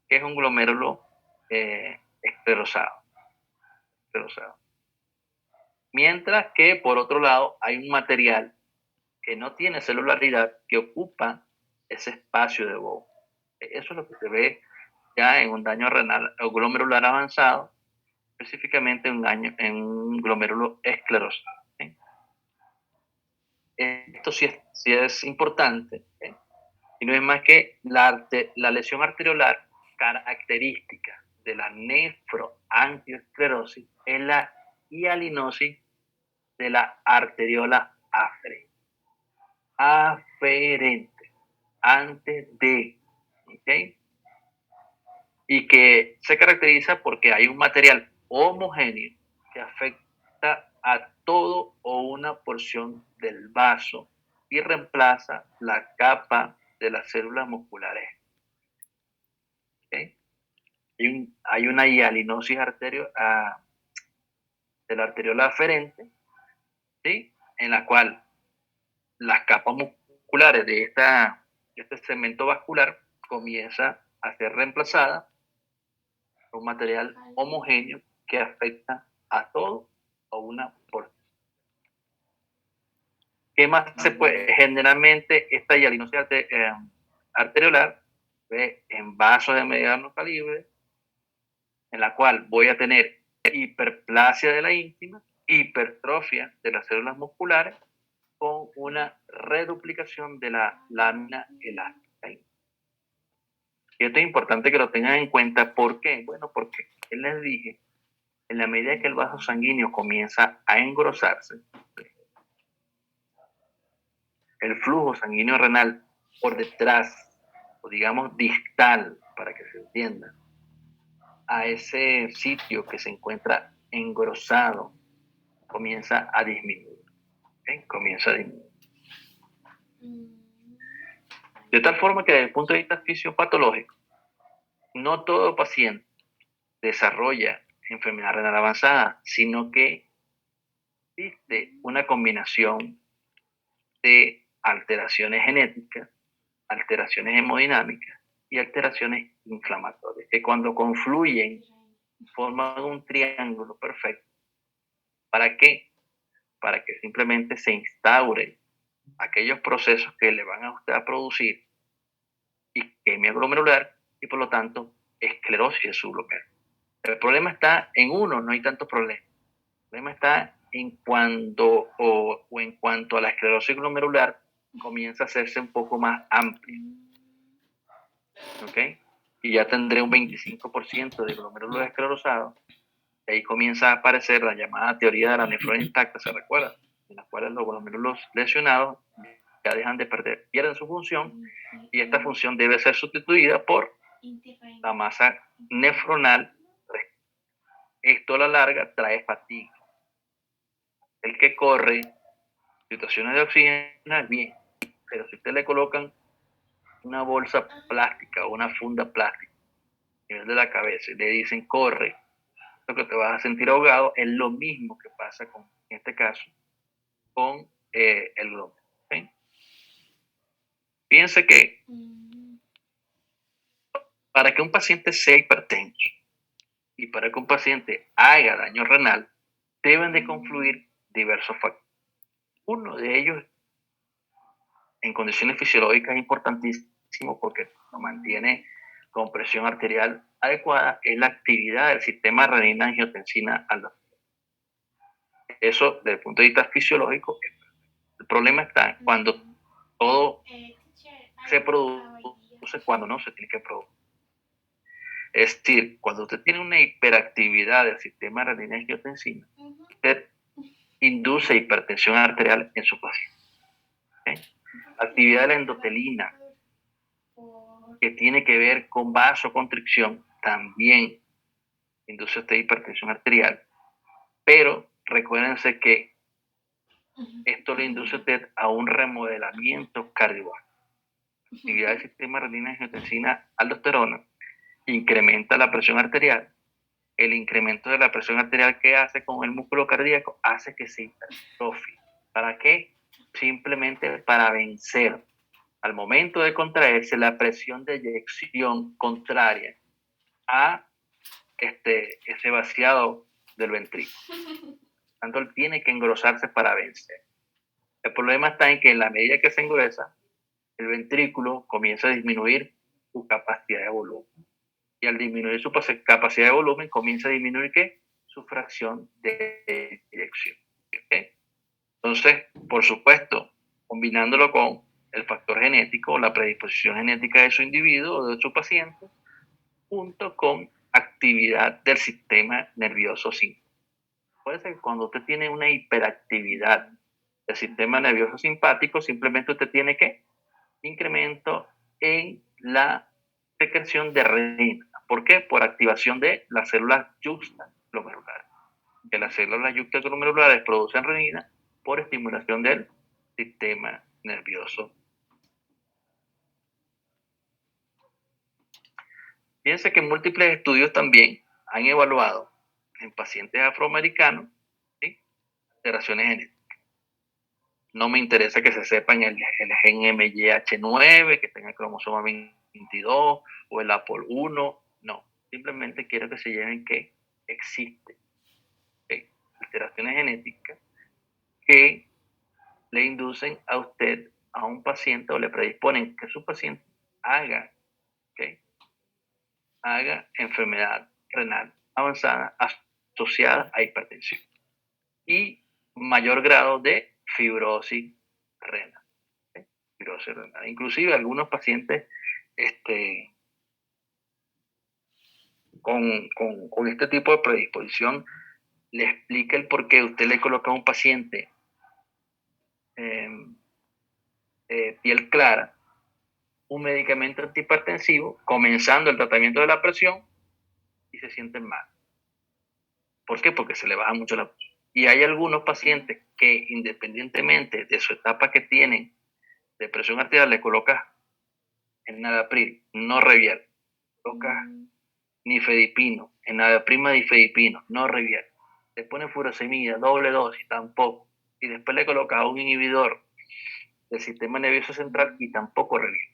Que es un glomérulo esclerosado. Mientras que por otro lado hay un material que no tiene celularidad que ocupa ese espacio de Bowman. Eso es lo que se ve ya en un daño renal o glomerular avanzado, específicamente en un glomérulo esclerosado. ¿Sí? Esto sí es importante, ¿sí? Y no es más que la lesión arteriolar característica de la nefroangioesclerosis es la hialinosis de la arteriola aferente, antes de, ¿okay? Y que se caracteriza porque hay un material homogéneo que afecta a todo o una porción del vaso y reemplaza la capa de las células musculares. ¿Okay? Hay una hialinosis de la arteriola aferente, ¿sí? En la cual las capas musculares de este segmento vascular comienza a ser reemplazada por un material homogéneo que afecta a todo o una porción. ¿Qué más se puede? Generalmente esta hialinosis arteriolar ve en vasos de mediano calibre, en la cual voy a tener hiperplasia de la íntima, hipertrofia de las células musculares, con una reduplicación de la lámina elástica. Y esto es importante que lo tengan en cuenta. ¿Por qué? Bueno, porque les dije, en la medida que el vaso sanguíneo comienza a engrosarse, el flujo sanguíneo renal por detrás, o digamos distal, para que se entienda, a ese sitio que se encuentra engrosado, comienza a disminuir. ¿Okay? Comienza a disminuir. De tal forma que desde el punto de vista fisiopatológico, no todo paciente desarrolla enfermedad renal avanzada, sino que existe una combinación de alteraciones genéticas, alteraciones hemodinámicas y alteraciones inflamatorias, que cuando confluyen forman un triángulo perfecto. ¿Para qué? Para que simplemente se instauren aquellos procesos que le van a usted a producir isquemia glomerular y por lo tanto esclerosis subglomerular. El problema está en uno, no hay tanto problema. El problema está en cuanto en cuanto a la esclerosis glomerular comienza a hacerse un poco más amplia. ¿Ok? Y ya tendré un 25% de glomérulos esclerosados. Y ahí comienza a aparecer la llamada teoría de la nefrona intacta, ¿se recuerda? En la cual los glomérulos lesionados ya dejan de perder, pierden su función y esta función debe ser sustituida por la masa nefronal. Esto a la larga trae fatiga. El que corre situaciones de oxígeno es bien, pero si usted le colocan una bolsa plástica o una funda plástica a nivel de la cabeza y le dicen corre, lo que te vas a sentir ahogado, es lo mismo que pasa con, en este caso, con el glóbulo. ¿Okay? Fíjense que para que un paciente sea hipertenso y para que un paciente haga daño renal, deben de confluir diversos factores. Uno de ellos, en condiciones fisiológicas, importantísimo porque lo mantiene con presión arterial adecuada, es la actividad del sistema renina-angiotensina-aldosterona. Eso, desde el punto de vista fisiológico, el problema está cuando todo se produce cuando no se tiene que producir. Es decir, cuando usted tiene una hiperactividad del sistema renina-angiotensina, usted induce hipertensión arterial en su paciente. ¿Okay? La actividad de la endotelina, que tiene que ver con vasoconstricción, también induce usted hipertensión arterial, pero recuérdense que esto le induce a usted a un remodelamiento cardiovascular. La actividad del sistema renina-angiotensina-aldosterona incrementa la presión arterial. El incremento de la presión arterial que hace con el músculo cardíaco hace que se hipertrofie. ¿Para qué? Simplemente para vencer al momento de contraerse la presión de eyección contraria a ese vaciado del ventrículo. Tanto él tiene que engrosarse para vencer. El problema está en que en la medida que se engresa, el ventrículo comienza a disminuir su capacidad de volumen. Y al disminuir su capacidad de volumen, comienza a disminuir ¿qué? Su fracción de eyección. ¿Okay? Entonces, por supuesto, combinándolo con el factor genético, la predisposición genética de su individuo o de su paciente, junto con actividad del sistema nervioso simpático. Puede ser que cuando usted tiene una hiperactividad del sistema nervioso simpático, simplemente usted tiene que incremento en la secreción de renina. ¿Por qué? Por activación de las células yuxtaglomerulares. Que las células yuxtaglomerulares producen renina por estimulación del sistema nervioso. Fíjense que múltiples estudios también han evaluado en pacientes afroamericanos, ¿sí?, alteraciones genéticas. No me interesa que se sepan el gen MYH9, que tenga el cromosoma 22 o el APOL1. No, simplemente quiero que se lleven que existen alteraciones genéticas que le inducen a usted, a un paciente, o le predisponen que su paciente haga enfermedad renal avanzada asociada a hipertensión y mayor grado de fibrosis renal. Fibrosis renal. Inclusive algunos pacientes con este tipo de predisposición le explica el por qué usted le coloca a un paciente piel clara un medicamento antihipertensivo, comenzando el tratamiento de la presión y se sienten mal. ¿Por qué? Porque se le baja mucho la presión. Y hay algunos pacientes que independientemente de su etapa que tienen de presión arterial, le colocas enalapril, no revierte. Colocas nifedipino, enalaprima difedipino, no revierte. Le pones furosemida, doble dosis, tampoco. Y después le colocas un inhibidor del sistema nervioso central y tampoco revierte.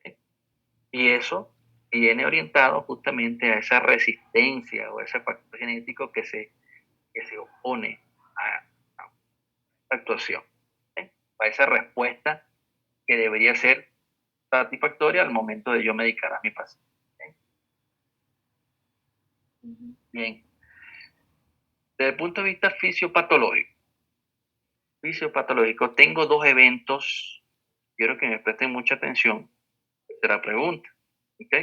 ¿Sí? Y eso viene orientado justamente a esa resistencia o a ese factor genético que se opone a esta actuación, a esa respuesta que debería ser satisfactoria al momento de yo medicar a mi paciente. Bien. Desde el punto de vista fisiopatológico, tengo dos eventos. Quiero que me presten mucha atención a la pregunta. ¿Ok?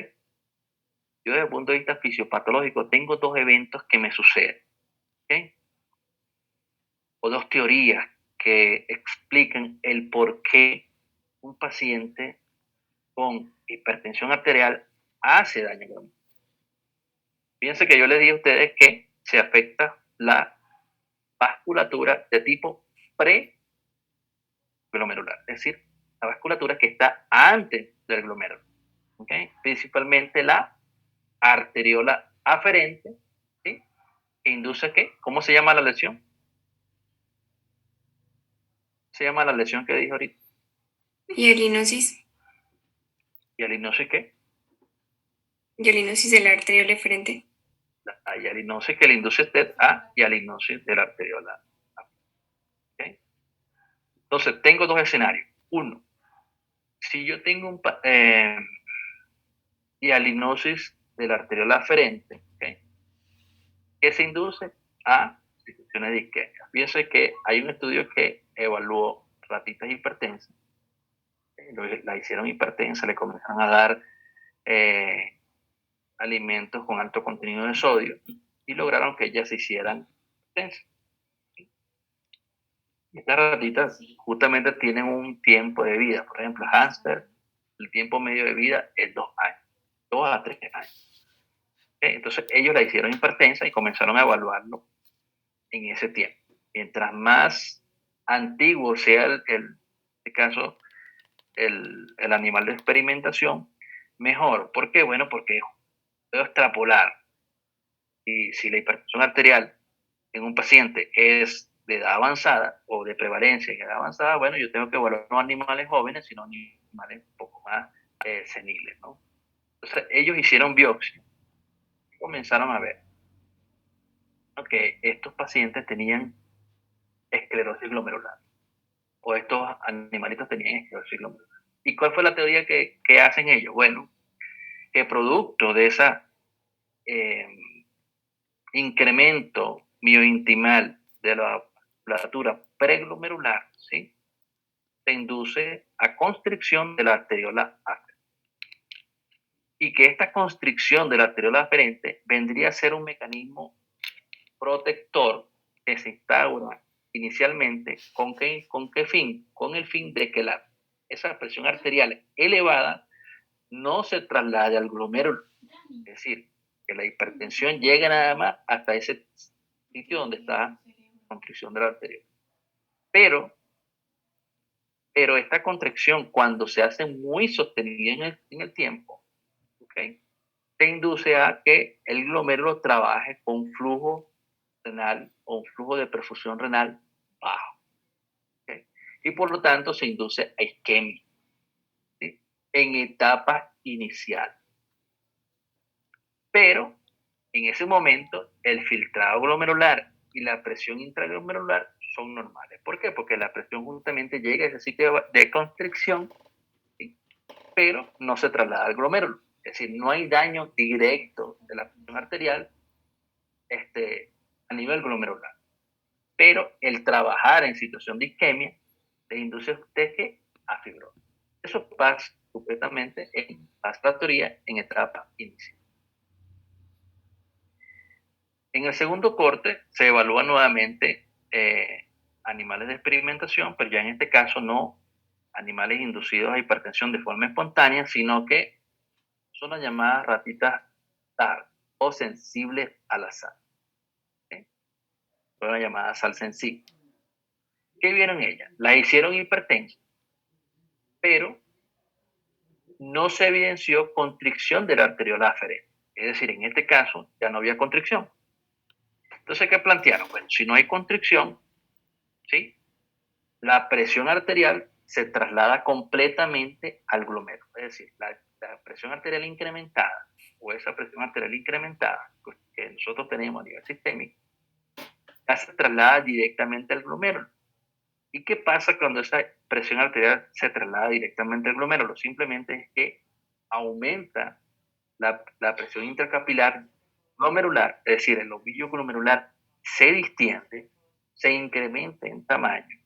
Yo desde el punto de vista fisiopatológico tengo dos eventos que me suceden. ¿Ok? O dos teorías que explican el por qué un paciente con hipertensión arterial hace daño glomerular. Fíjense que yo les dije a ustedes que se afecta la vasculatura de tipo preglomerular, es decir, la vasculatura que está antes del glomérulo, ¿okay? Principalmente la arteriola aferente, ¿sí? Que induce ¿qué? ¿Cómo se llama la lesión? Se llama la lesión que dije ahorita. Hialinosis. ¿Hialinosis qué? Hialinosis de la arteriola eferente. La hialinosis que le induce usted a hialinosis de la arteriola. ¿Okay? Entonces, tengo dos escenarios. Uno, si yo tengo hialinosis de la arteriola aferente, ¿okay? Que se induce a situaciones de isquemia. Fíjense que hay un estudio que evaluó ratitas hipertensas, la hicieron hipertensa, le comenzaron a dar alimentos con alto contenido de sodio y lograron que ellas se hicieran hipertensas. Estas ratitas justamente tienen un tiempo de vida. Por ejemplo, hámster, el tiempo medio de vida es 2 años, 2 a 3 años. Entonces ellos la hicieron hipertensa y comenzaron a evaluarlo en ese tiempo. Mientras más antiguo sea en este caso el animal de experimentación, mejor. ¿Por qué? Bueno, porque puedo extrapolar. Y si la hipertensión arterial en un paciente es de edad avanzada o de prevalencia en edad avanzada, bueno, yo tengo que evaluar no animales jóvenes, sino animales un poco más seniles, ¿no? Entonces, ellos hicieron biopsia y comenzaron a ver que estos pacientes tenían esclerosis glomerular, o estos animalitos tenían esclerosis glomerular. ¿Y cuál fue la teoría que hacen ellos? Bueno, que producto de esa incremento miointimal de la vasculatura preglomerular, ¿sí? Se induce a constricción de la arteriola aferente. Y que esta constricción de la arteriola aferente vendría a ser un mecanismo protector que se instaura inicialmente ¿con qué fin? Con el fin de que esa presión arterial elevada no se traslade al glomérulo. Es decir, que la hipertensión llegue nada más hasta ese sitio donde está la constricción de la arteria. Pero esta contracción, cuando se hace muy sostenida en el tiempo, ¿okay? Se induce a que el glomérulo trabaje con un flujo renal o un flujo de perfusión renal bajo. ¿Okay? Y por lo tanto se induce a isquemia, ¿sí? En etapa inicial. Pero en ese momento el filtrado glomerular y la presión intraglomerular son normales. ¿Por qué? Porque la presión justamente llega a ese sitio de constricción, ¿sí? Pero no se traslada al glomérulo. Es decir, no hay daño directo de la presión arterial a nivel glomerular. Pero el trabajar en situación de isquemia le induce a usted a fibrosis. Eso pasa completamente en vasculatoría en etapa inicial. En el segundo corte se evalúa nuevamente animales de experimentación, pero ya en este caso no animales inducidos a hipertensión de forma espontánea, sino que son las llamadas ratitas TAR o sensibles a la sal. ¿Sí? Son las llamadas sal sensible. ¿Qué vieron ellas? Las hicieron hipertensas, pero no se evidenció constricción de la arteriola aferente. Es decir, en este caso ya no había constricción. Entonces, ¿qué plantearon? Bueno, si no hay constricción, ¿sí? La presión arterial se traslada completamente al glomérulo. Es decir, la presión arterial incrementada o esa presión arterial incrementada que nosotros tenemos a nivel sistémico, ya se traslada directamente al glomérulo. ¿Y qué pasa cuando esa presión arterial se traslada directamente al glomérulo? Simplemente es que aumenta la presión intracapilar glomerular, es decir, el ovillo glomerular se distiende, se incrementa en tamaño.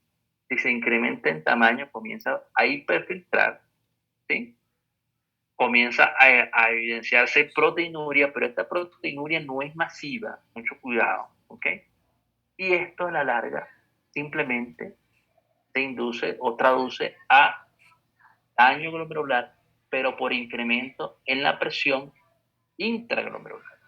Si se incrementa en tamaño, comienza a hiperfiltrar, ¿sí? Comienza a evidenciarse proteinuria, pero esta proteinuria no es masiva, mucho cuidado, ¿ok? Y esto a la larga simplemente se induce o traduce a daño glomerular, pero por incremento en la presión intraglomerular.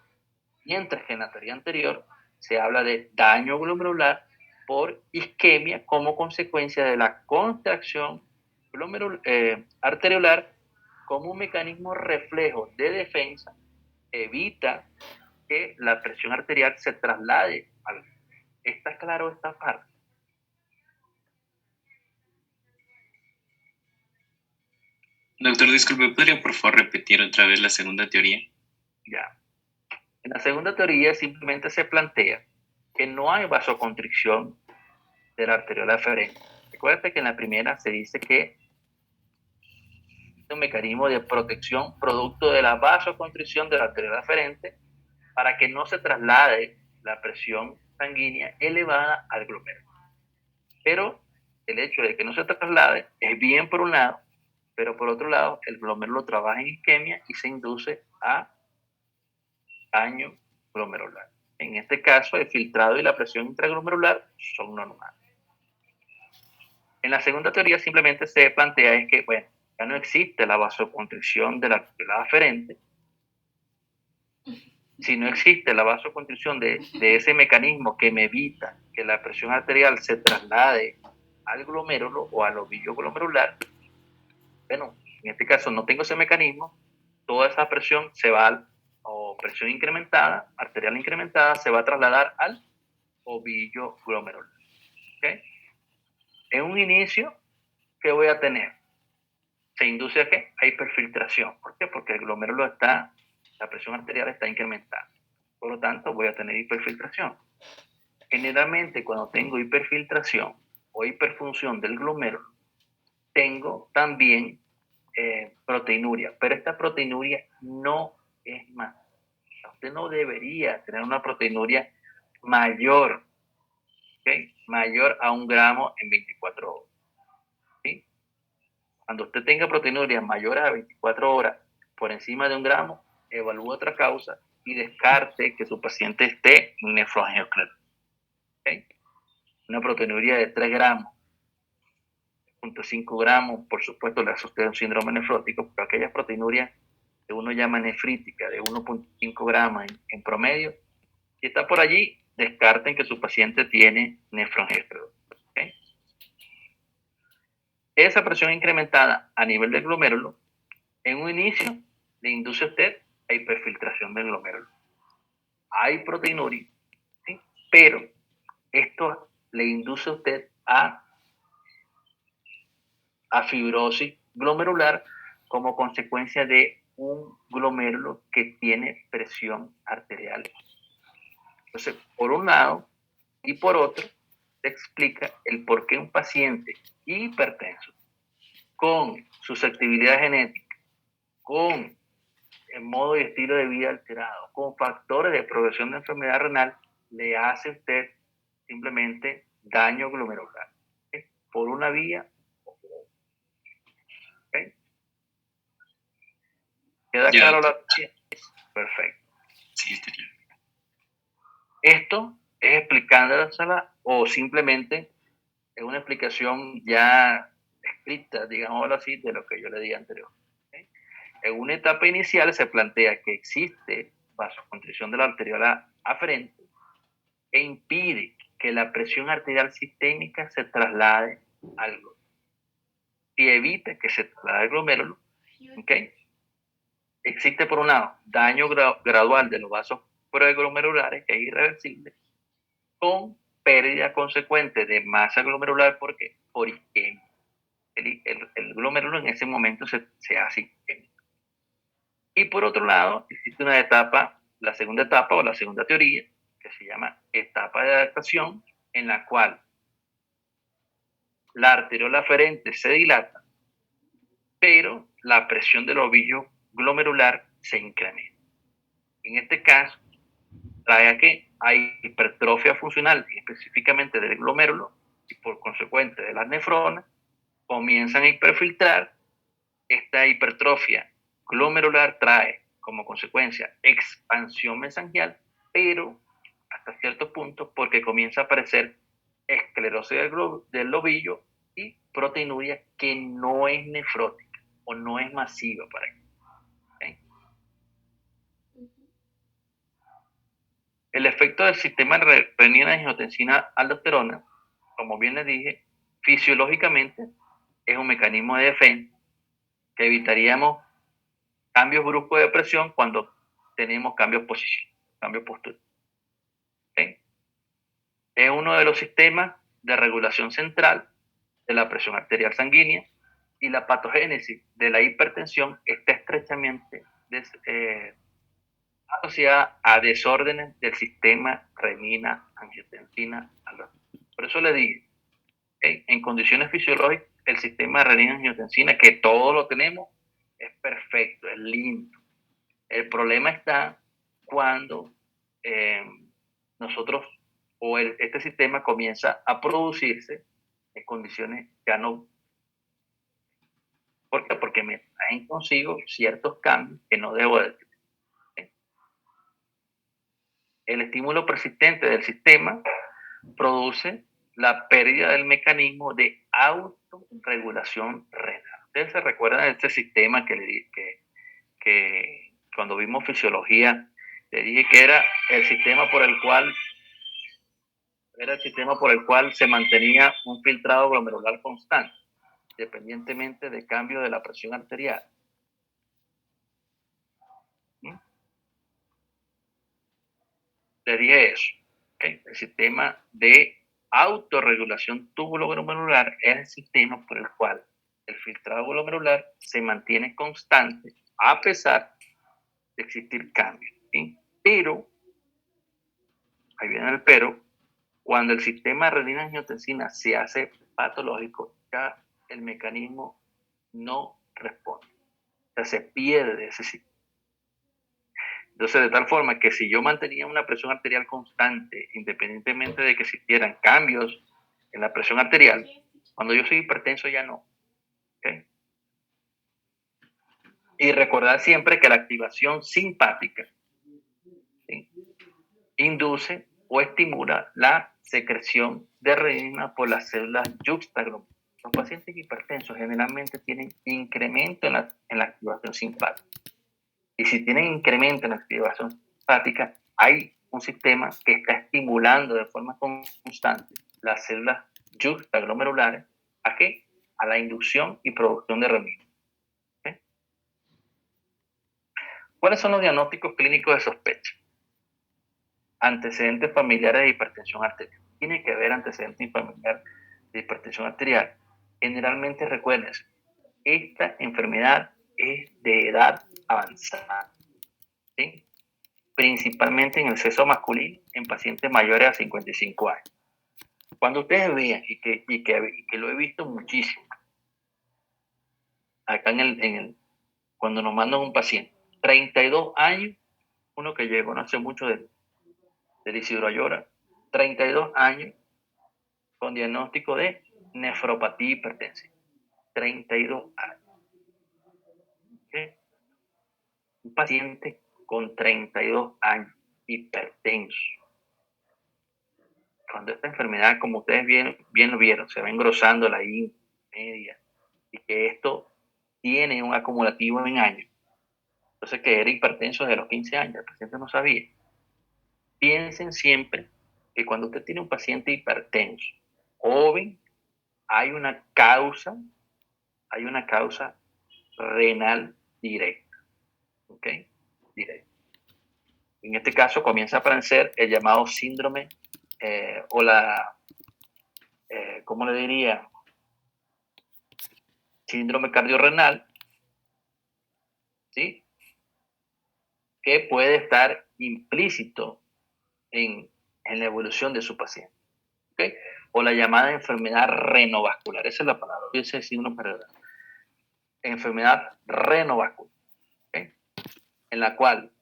Mientras que en la teoría anterior se habla de daño glomerular por isquemia como consecuencia de la contracción arteriolar como un mecanismo reflejo de defensa, evita que la presión arterial se traslade. ¿Está claro esta parte? Doctor, disculpe, ¿podría por favor repetir otra vez la segunda teoría? Ya. En la segunda teoría simplemente se plantea que no hay vasoconstricción de la arteriola aferente. Recuerda que en la primera se dice que es un mecanismo de protección producto de la vasoconstricción de la arteriola aferente para que no se traslade la presión sanguínea elevada al glomérulo. Pero el hecho de que no se traslade es bien por un lado, pero por otro lado el glomérulo trabaja en isquemia y se induce a daño glomerular. En este caso, el filtrado y la presión intraglomerular son normales. En la segunda teoría simplemente se plantea es que, bueno, ya no existe la vasoconstricción de la arteriola aferente. Si no existe la vasoconstricción de ese mecanismo que me evita que la presión arterial se traslade al glomérulo o al ovillo glomerular, bueno, en este caso no tengo ese mecanismo, toda esa presión se va o presión incrementada, arterial incrementada, se va a trasladar al ovillo glomerular. ¿Okay? En un inicio, ¿qué voy a tener? ¿Se induce a qué? A hiperfiltración. ¿Por qué? Porque el glomérulo está, la presión arterial está incrementada. Por lo tanto, voy a tener hiperfiltración. Generalmente, cuando tengo hiperfiltración o hiperfunción del glomérulo, tengo también proteinuria, pero esta proteinuria no es más. Usted no debería tener una proteinuria mayor, ¿okay? Mayor a 1 gramo en 24 horas. ¿Sí? Cuando usted tenga proteinuria mayores a 24 horas por encima de 1 gramo, evalúe otra causa y descarte que su paciente esté en nefroangiosclerosis. ¿Okay? Una proteinuria de 3 gramos, 0.5 gramos, por supuesto, le hace usted un síndrome nefrótico, pero aquellas proteinurias que uno llama nefrítica, de 1.5 gramos en promedio, si está por allí, descarten que su paciente tiene nefroangiosclerosis. ¿Okay? Esa presión incrementada a nivel del glomérulo, en un inicio, le induce a usted a hiperfiltración del glomérulo. Hay proteinuria, ¿sí? Pero esto le induce a usted a fibrosis glomerular como consecuencia de un glomérulo que tiene presión arterial. Entonces, por un lado y por otro, se explica el por qué un paciente hipertenso con susceptibilidad genética, con el modo y estilo de vida alterado, con factores de progresión de enfermedad renal, le hace a usted simplemente daño glomerular, ¿sí? Por una vía. ¿Okay? ¿Queda Ya, claro la doctor. teoría? Perfecto. Sí, está claro. Esto es explicándosela o simplemente es una explicación ya escrita, digámoslo así, de lo que yo le di anteriormente. ¿Okay? En una etapa inicial se plantea que existe vasoconstricción de la arteriola aferente e impide que la presión arterial sistémica se traslade al glomérulo. Si evita que se traslade al glomérulo, ¿okay? Existe por un lado daño gradual de los vasos preglomerulares, que es irreversible, con pérdida consecuente de masa glomerular, porque por isquemia. El glomérulo en ese momento se hace isquémico. Y por otro lado, existe una etapa, la segunda etapa o la segunda teoría, que se llama etapa de adaptación, en la cual la arteriola aferente se dilata, pero la presión del ovillo glomerular se incrementa. En este caso, trae a que hay hipertrofia funcional, específicamente del glomérulo, y por consecuente de las nefronas, comienzan a hiperfiltrar. Esta hipertrofia glomerular trae como consecuencia expansión mesangial, pero hasta cierto punto porque comienza a aparecer esclerosis del lobillo y proteinuria que no es nefrótica o no es masiva para ello. ¿Okay? El efecto del sistema renina-angiotensina-aldosterona, como bien les dije, fisiológicamente es un mecanismo de defensa que evitaríamos cambios bruscos de presión cuando tenemos cambios postura. ¿Okay? Es uno de los sistemas de regulación central de la presión arterial sanguínea y la patogénesis de la hipertensión está estrechamente asociada a desórdenes del sistema renina-angiotensina-aldosterona. Por eso le digo, ¿okay? En condiciones fisiológicas, el sistema renina-angiotensina, que todos lo tenemos, es perfecto, es lindo. El problema está cuando nosotros o este sistema comienza a producirse en condiciones ya no. ¿Por qué? Porque me traen consigo ciertos cambios que no debo de tener. El estímulo persistente del sistema produce la pérdida del mecanismo de autorregulación renal. Ustedes se recuerdan de este sistema que cuando vimos fisiología, le dije que era el sistema por el cual se mantenía un filtrado glomerular constante, independientemente de cambio de la presión arterial. Le dije eso. ¿Okay? El sistema de autorregulación túbulo-glomerular es el sistema por el cual el filtrado glomerular se mantiene constante a pesar de existir cambios. ¿Sí? Pero, ahí viene el pero, cuando el sistema renina-angiotensina se hace patológico, ya el mecanismo no responde. O sea, se pierde ese sistema. Entonces, de tal forma que si yo mantenía una presión arterial constante, independientemente de que existieran cambios en la presión arterial, cuando yo soy hipertenso ya no. ¿Okay? Y recordar siempre que la activación simpática, ¿sí?, induce o estimula la secreción de renina por las células juxtaglomeradas. Los pacientes hipertensos generalmente tienen incremento en la activación simpática. Y si tienen incremento en la activación simpática, hay un sistema que está estimulando de forma constante las células juxtaglomerulares. ¿A qué? A la inducción y producción de renina. ¿Okay? ¿Cuáles son los diagnósticos clínicos de sospecha? Antecedentes familiares de hipertensión arterial. Tiene que haber antecedentes familiares de hipertensión arterial. Generalmente, recuerden, esta enfermedad es de edad avanzada, ¿sí? Principalmente en el sexo masculino, en pacientes mayores a 55 años. Cuando ustedes vean, y que lo he visto muchísimo, acá cuando nos mandan un paciente, 32 años, uno que llegó no hace mucho del Isidro Ayora, 32 años con diagnóstico de nefropatía hipertensiva. 32 años. ¿Okay? Un paciente con 32 años, hipertenso. Cuando esta enfermedad, como ustedes bien lo vieron, se va engrosando la media, y que esto tiene un acumulativo en años. Entonces, que era hipertenso desde los 15 años, el paciente no sabía. Piensen siempre que cuando usted tiene un paciente hipertenso, joven, hay una causa renal directa. ¿Ok? Directa. En este caso comienza a aparecer el llamado síndrome o la, ¿cómo le diría? Síndrome cardiorrenal, ¿sí? que puede estar implícito en la evolución de su paciente. ¿Okay? O la llamada enfermedad renovascular. Esa es la palabra. Fíjense si uno para enfermedad renovascular. ¿Okay? En la cual,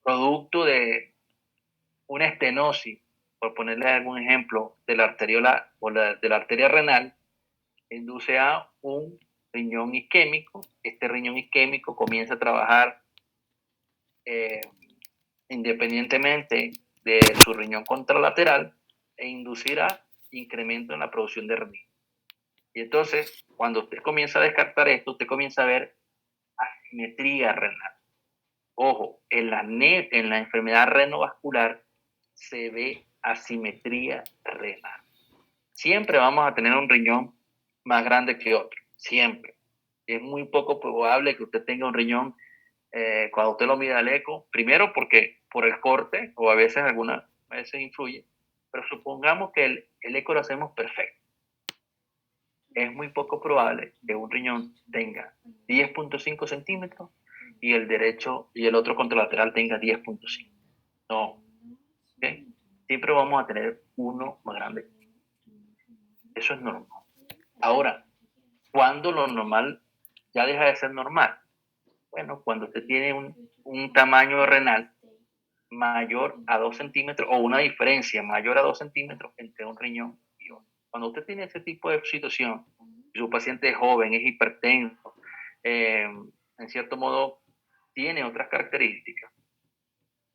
producto de una estenosis, por ponerle algún ejemplo, de la arteriola o de la arteria renal, induce a un riñón isquémico. Este riñón isquémico comienza a trabajar independientemente de su riñón contralateral e inducirá incremento en la producción de renina. Y entonces, cuando usted comienza a descartar esto, usted comienza a ver asimetría renal. Ojo, en la enfermedad renovascular se ve asimetría renal. Siempre vamos a tener un riñón más grande que otro, siempre. Es muy poco probable que usted tenga un riñón cuando usted lo mide al eco, primero porque por el corte, o a veces algunas veces influye, pero supongamos que el eco lo hacemos perfecto. Es muy poco probable que un riñón tenga 10.5 centímetros y el derecho y el otro contralateral tenga 10.5. No. ¿Okay? Siempre vamos a tener uno más grande. Eso es normal. Ahora, ¿cuándo lo normal ya deja de ser normal? Bueno, cuando usted tiene un tamaño renal mayor a 2 centímetros o una diferencia mayor a 2 centímetros entre un riñón y otro. Cuando usted tiene ese tipo de situación, su paciente es joven, es hipertenso, en cierto modo tiene otras características,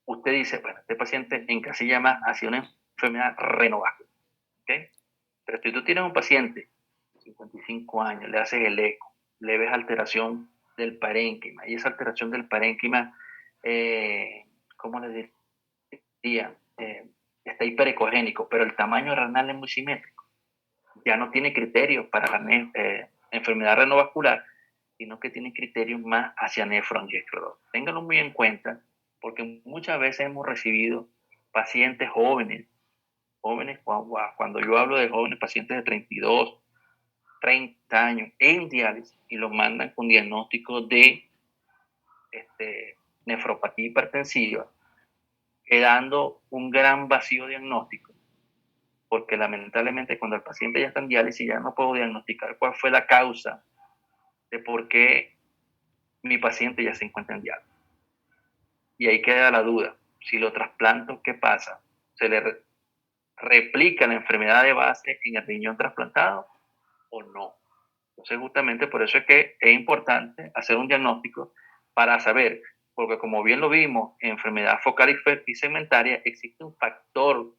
usted dice, bueno, este paciente encasilla más hacia una enfermedad renovable. ¿Okay? Pero si tú tienes un paciente, 55 años, le haces el eco, le ves alteración del parénquima, y esa alteración del parénquima, ¿cómo le diría? Está hiperecogénico, pero el tamaño renal es muy simétrico. Ya no tiene criterios para la enfermedad renovascular, sino que tiene criterios más hacia nefroangiosclerosis. Ténganlo muy en cuenta, porque muchas veces hemos recibido pacientes jóvenes, cuando yo hablo de jóvenes, pacientes de 32, 30 años en diálisis y los mandan con diagnóstico de nefropatía hipertensiva, quedando un gran vacío diagnóstico, porque lamentablemente cuando el paciente ya está en diálisis ya no puedo diagnosticar cuál fue la causa de por qué mi paciente ya se encuentra en diálisis. Y ahí queda la duda, si lo trasplanto, ¿qué pasa? ¿Se le replica la enfermedad de base en el riñón trasplantado o no? Entonces justamente por eso es que es importante hacer un diagnóstico para saber, porque como bien lo vimos, en enfermedad focal y segmentaria existe un factor,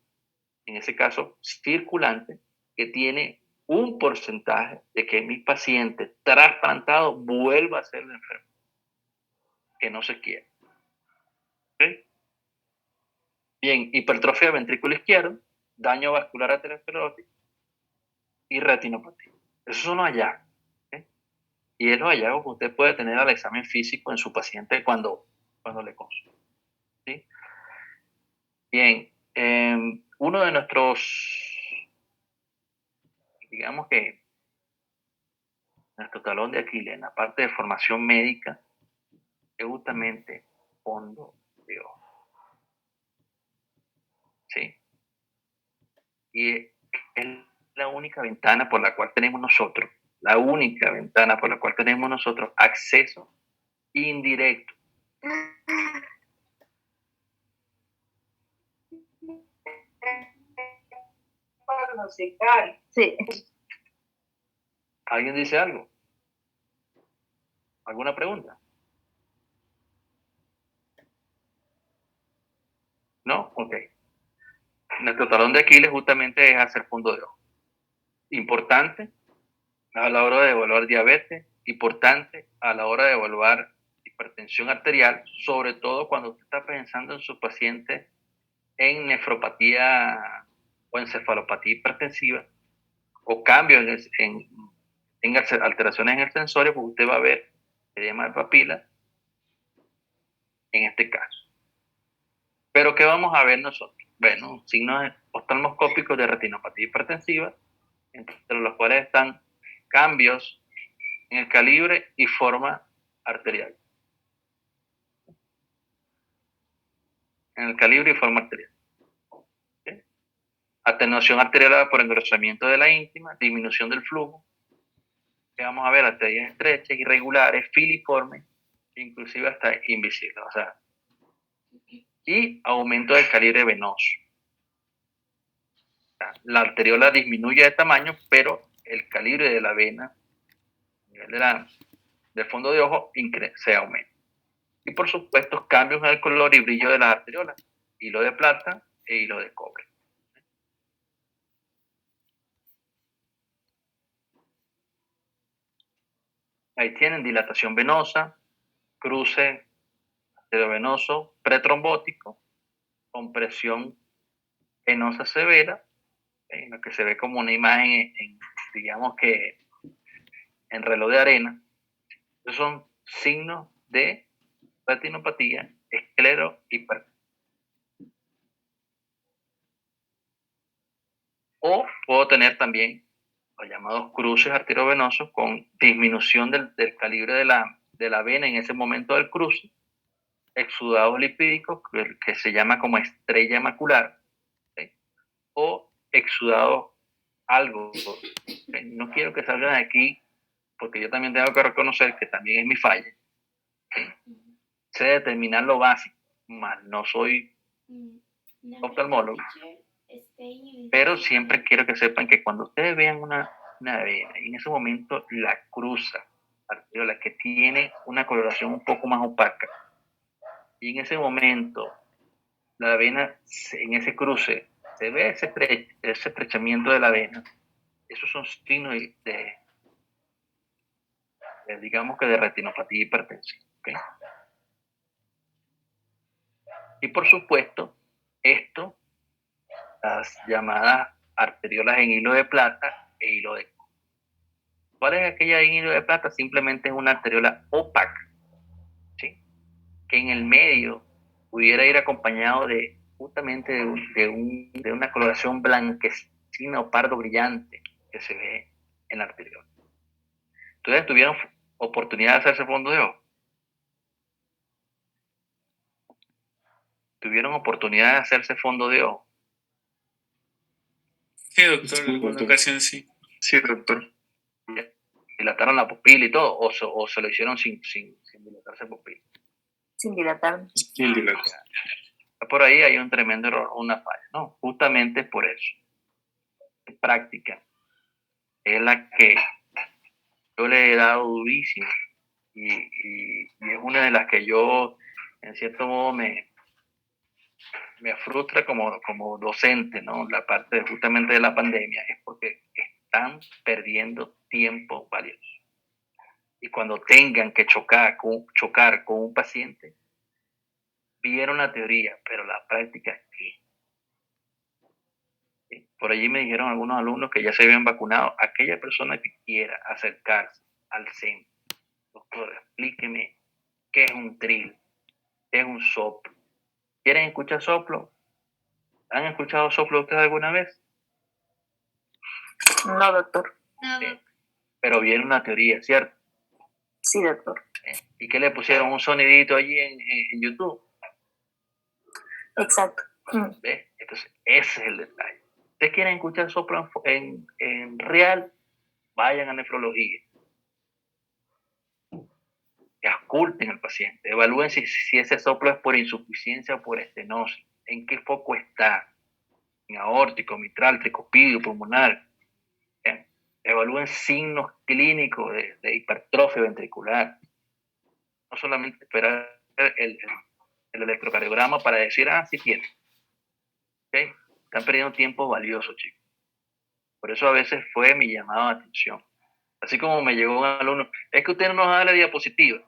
en ese caso circulante, que tiene un porcentaje de que mi paciente trasplantado vuelva a ser el enfermo, que no se quiere. ¿Okay? Bien, hipertrofia ventrículo izquierdo, daño vascular aterosclerótico y retinopatía. Esos son los hallazgos. ¿Okay? Y es los hallazgos que usted puede tener al examen físico en su paciente cuando le consulta. ¿Sí? Bien, uno de nuestros, digamos que nuestro talón de Aquiles en la parte de formación médica es justamente fondo de ojo. ¿Sí? Y es la única ventana por la cual tenemos nosotros, acceso indirecto. Sí. ¿Alguien dice algo? ¿Alguna pregunta? ¿No? Ok. Nuestro talón de Aquiles justamente es hacer fondo de ojo. Importante a la hora de evaluar diabetes, importante a la hora de evaluar hipertensión arterial, sobre todo cuando usted está pensando en su paciente en nefropatía o encefalopatía hipertensiva o cambios en alteraciones en el sensorio, porque usted va a ver edema de papila en este caso. Pero ¿qué vamos a ver nosotros? Bueno, signos oftalmoscópicos de retinopatía hipertensiva, entre los cuales están cambios en el calibre y forma arterial. en el calibre y forma arterial. ¿Okay? Atenuación arterial por engrosamiento de la íntima, disminución del flujo. Que vamos a ver arterias estrechas, irregulares, filiformes, inclusive hasta invisibles. O sea, y aumento del calibre venoso. O sea, la arteriola disminuye de tamaño, pero el calibre de la vena, a nivel del fondo de ojo, se aumenta. Y por supuesto, cambios en el color y brillo de las arteriolas, hilo de plata e hilo de cobre. Ahí tienen dilatación venosa, cruce arteriovenoso pretrombótico, compresión venosa severa, en lo que se ve como una imagen, digamos que en reloj de arena. Esos son signos de retinopatía, esclero hipertensión. O puedo tener también los llamados cruces arteriovenosos con disminución del calibre de la vena en ese momento del cruce, exudados lipídicos, que se llama como estrella macular, ¿sí? O exudados algo. ¿Sí? No quiero que salgan de aquí, porque yo también tengo que reconocer que también es mi falla. Sé determinar lo básico, más no soy oftalmólogo, pero siempre quiero que sepan que cuando ustedes vean una vena y en ese momento la cruza arteriola que tiene una coloración un poco más opaca y en ese momento la vena en ese cruce se ve ese estrechamiento de la vena, esos son signos digamos que de retinopatía hipertensiva. ¿Okay? Y por supuesto, esto, las llamadas arteriolas en hilo de plata e hilo de cobre. ¿Cuál es aquella en hilo de plata? Simplemente es una arteriola opaca, ¿sí? Que en el medio pudiera ir acompañado de justamente de una coloración blanquecina o pardo brillante que se ve en la arteriola. ¿Ustedes tuvieron oportunidad de hacerse fondo de ojo? ¿Tuvieron oportunidad de hacerse fondo de ojo? Sí, doctor, en alguna ocasión sí. Sí, doctor. ¿Dilataron la pupila y todo? ¿O se lo hicieron sin dilatarse la pupila? Sin dilatar. Sin dilatar. Por ahí hay un tremendo error, una falla, ¿no? Justamente por eso. En práctica es la que yo le he dado durísimo y es una de las que yo, en cierto modo, me frustra como docente, ¿no? La parte justamente de la pandemia es porque están perdiendo tiempo valioso. Y cuando tengan que chocar con un paciente, vieron la teoría, pero la práctica, ¿qué? ¿Sí? Por allí me dijeron algunos alumnos que ya se habían vacunado. Aquella persona que quiera acercarse al centro, doctor, explíqueme qué es un tril, qué es un soplo. ¿Quieren escuchar soplo? ¿Han escuchado soplo ustedes alguna vez? No, doctor. No, Pero vieron una teoría, ¿cierto? Sí, doctor. ¿Y qué le pusieron? Un sonidito allí en YouTube. Exacto. ¿Ves? Entonces, ese es el detalle. ¿Ustedes quieren escuchar soplo en real? Vayan a nefrología. Que ausculten al paciente. Evalúen si ese soplo es por insuficiencia o por estenosis. ¿En qué foco está? En aórtico, mitral, tricopídio, pulmonar. ¿Bien? Evalúen signos clínicos de hipertrofia ventricular. No solamente esperar el electrocardiograma para decir, sí tiene. ¿Okay? Están perdiendo tiempo valioso, chicos. Por eso a veces fue mi llamado de atención. Así como me llegó un alumno, es que usted no nos da la diapositiva.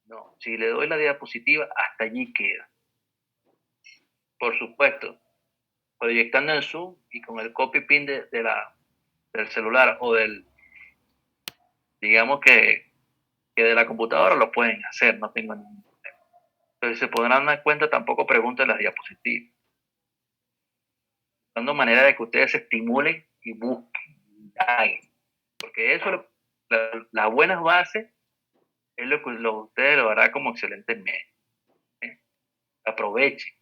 No, si le doy la diapositiva, hasta allí queda. Por supuesto, proyectando en Zoom y con el copy-pin del celular o digamos que de la computadora lo pueden hacer, no tengo ningún problema. Pero si se podrán dar cuenta, tampoco pregunten las diapositivas. Dando manera de que ustedes se estimulen y busquen, porque eso, las buenas bases, es lo que ustedes lo hará como excelentes médicos. Aprovechen.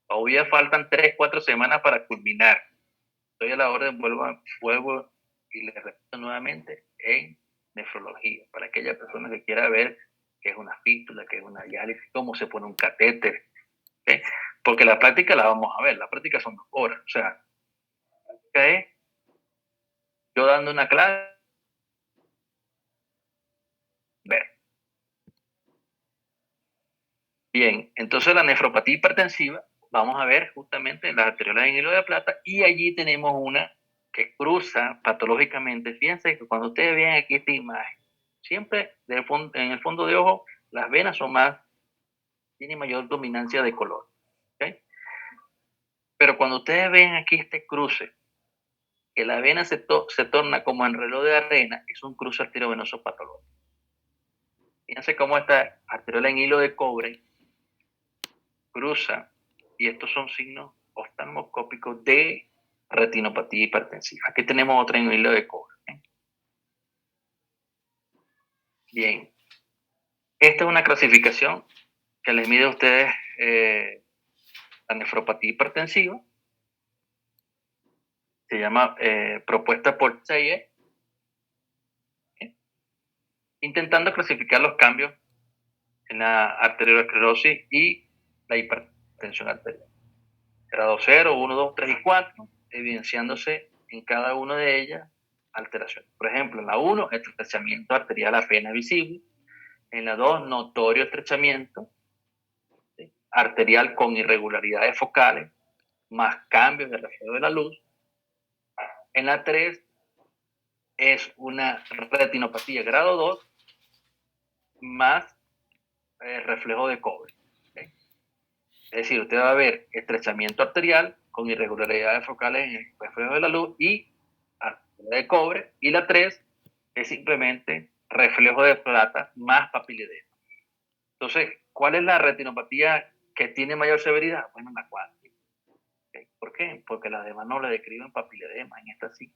Todavía faltan 3, 4 semanas para culminar. Estoy a la orden, vuelvo y les repito nuevamente en nefrología, para aquella persona que quiera ver qué es una fístula, qué es una diálisis, cómo se pone un catéter, ¿okay? Porque la práctica la vamos a ver, la práctica son 2 horas, o sea, es yo dando una clase, ver. Bien, entonces la nefropatía hipertensiva, vamos a ver justamente las arteriolas en hilo de plata, y allí tenemos una que cruza patológicamente. Fíjense que cuando ustedes ven aquí esta imagen, siempre en el fondo de ojo, las venas son tienen mayor dominancia de color. ¿Okay? Pero cuando ustedes ven aquí este cruce, que la vena se torna como en reloj de arena, es un cruce arteriovenoso patológico. Fíjense cómo esta arteriola en hilo de cobre cruza, y estos son signos oftalmoscópicos de retinopatía hipertensiva. Aquí tenemos otra en hilo de cobre. Bien, esta es una clasificación que les mide a ustedes la nefropatía hipertensiva. Se llama propuesta por Cheye, intentando clasificar los cambios en la arteriosclerosis y la hipertensión arterial. Grado 0, 1, 2, 3 y 4, evidenciándose en cada una de ellas alteraciones. Por ejemplo, en la 1, estrechamiento arterial apenas visible. En la 2, notorio estrechamiento arterial con irregularidades focales, más cambios de reflejo de la luz. En la 3, es una retinopatía grado 2 más reflejo de cobre. ¿Okay? Es decir, usted va a ver estrechamiento arterial con irregularidades focales en el reflejo de la luz y arteria de cobre. Y la 3 es simplemente reflejo de plata más papiledema. Entonces, ¿cuál es la retinopatía que tiene mayor severidad? Bueno, la 4. ¿Okay? ¿Por qué? Porque las demás no le describen papiledema, en esta sí.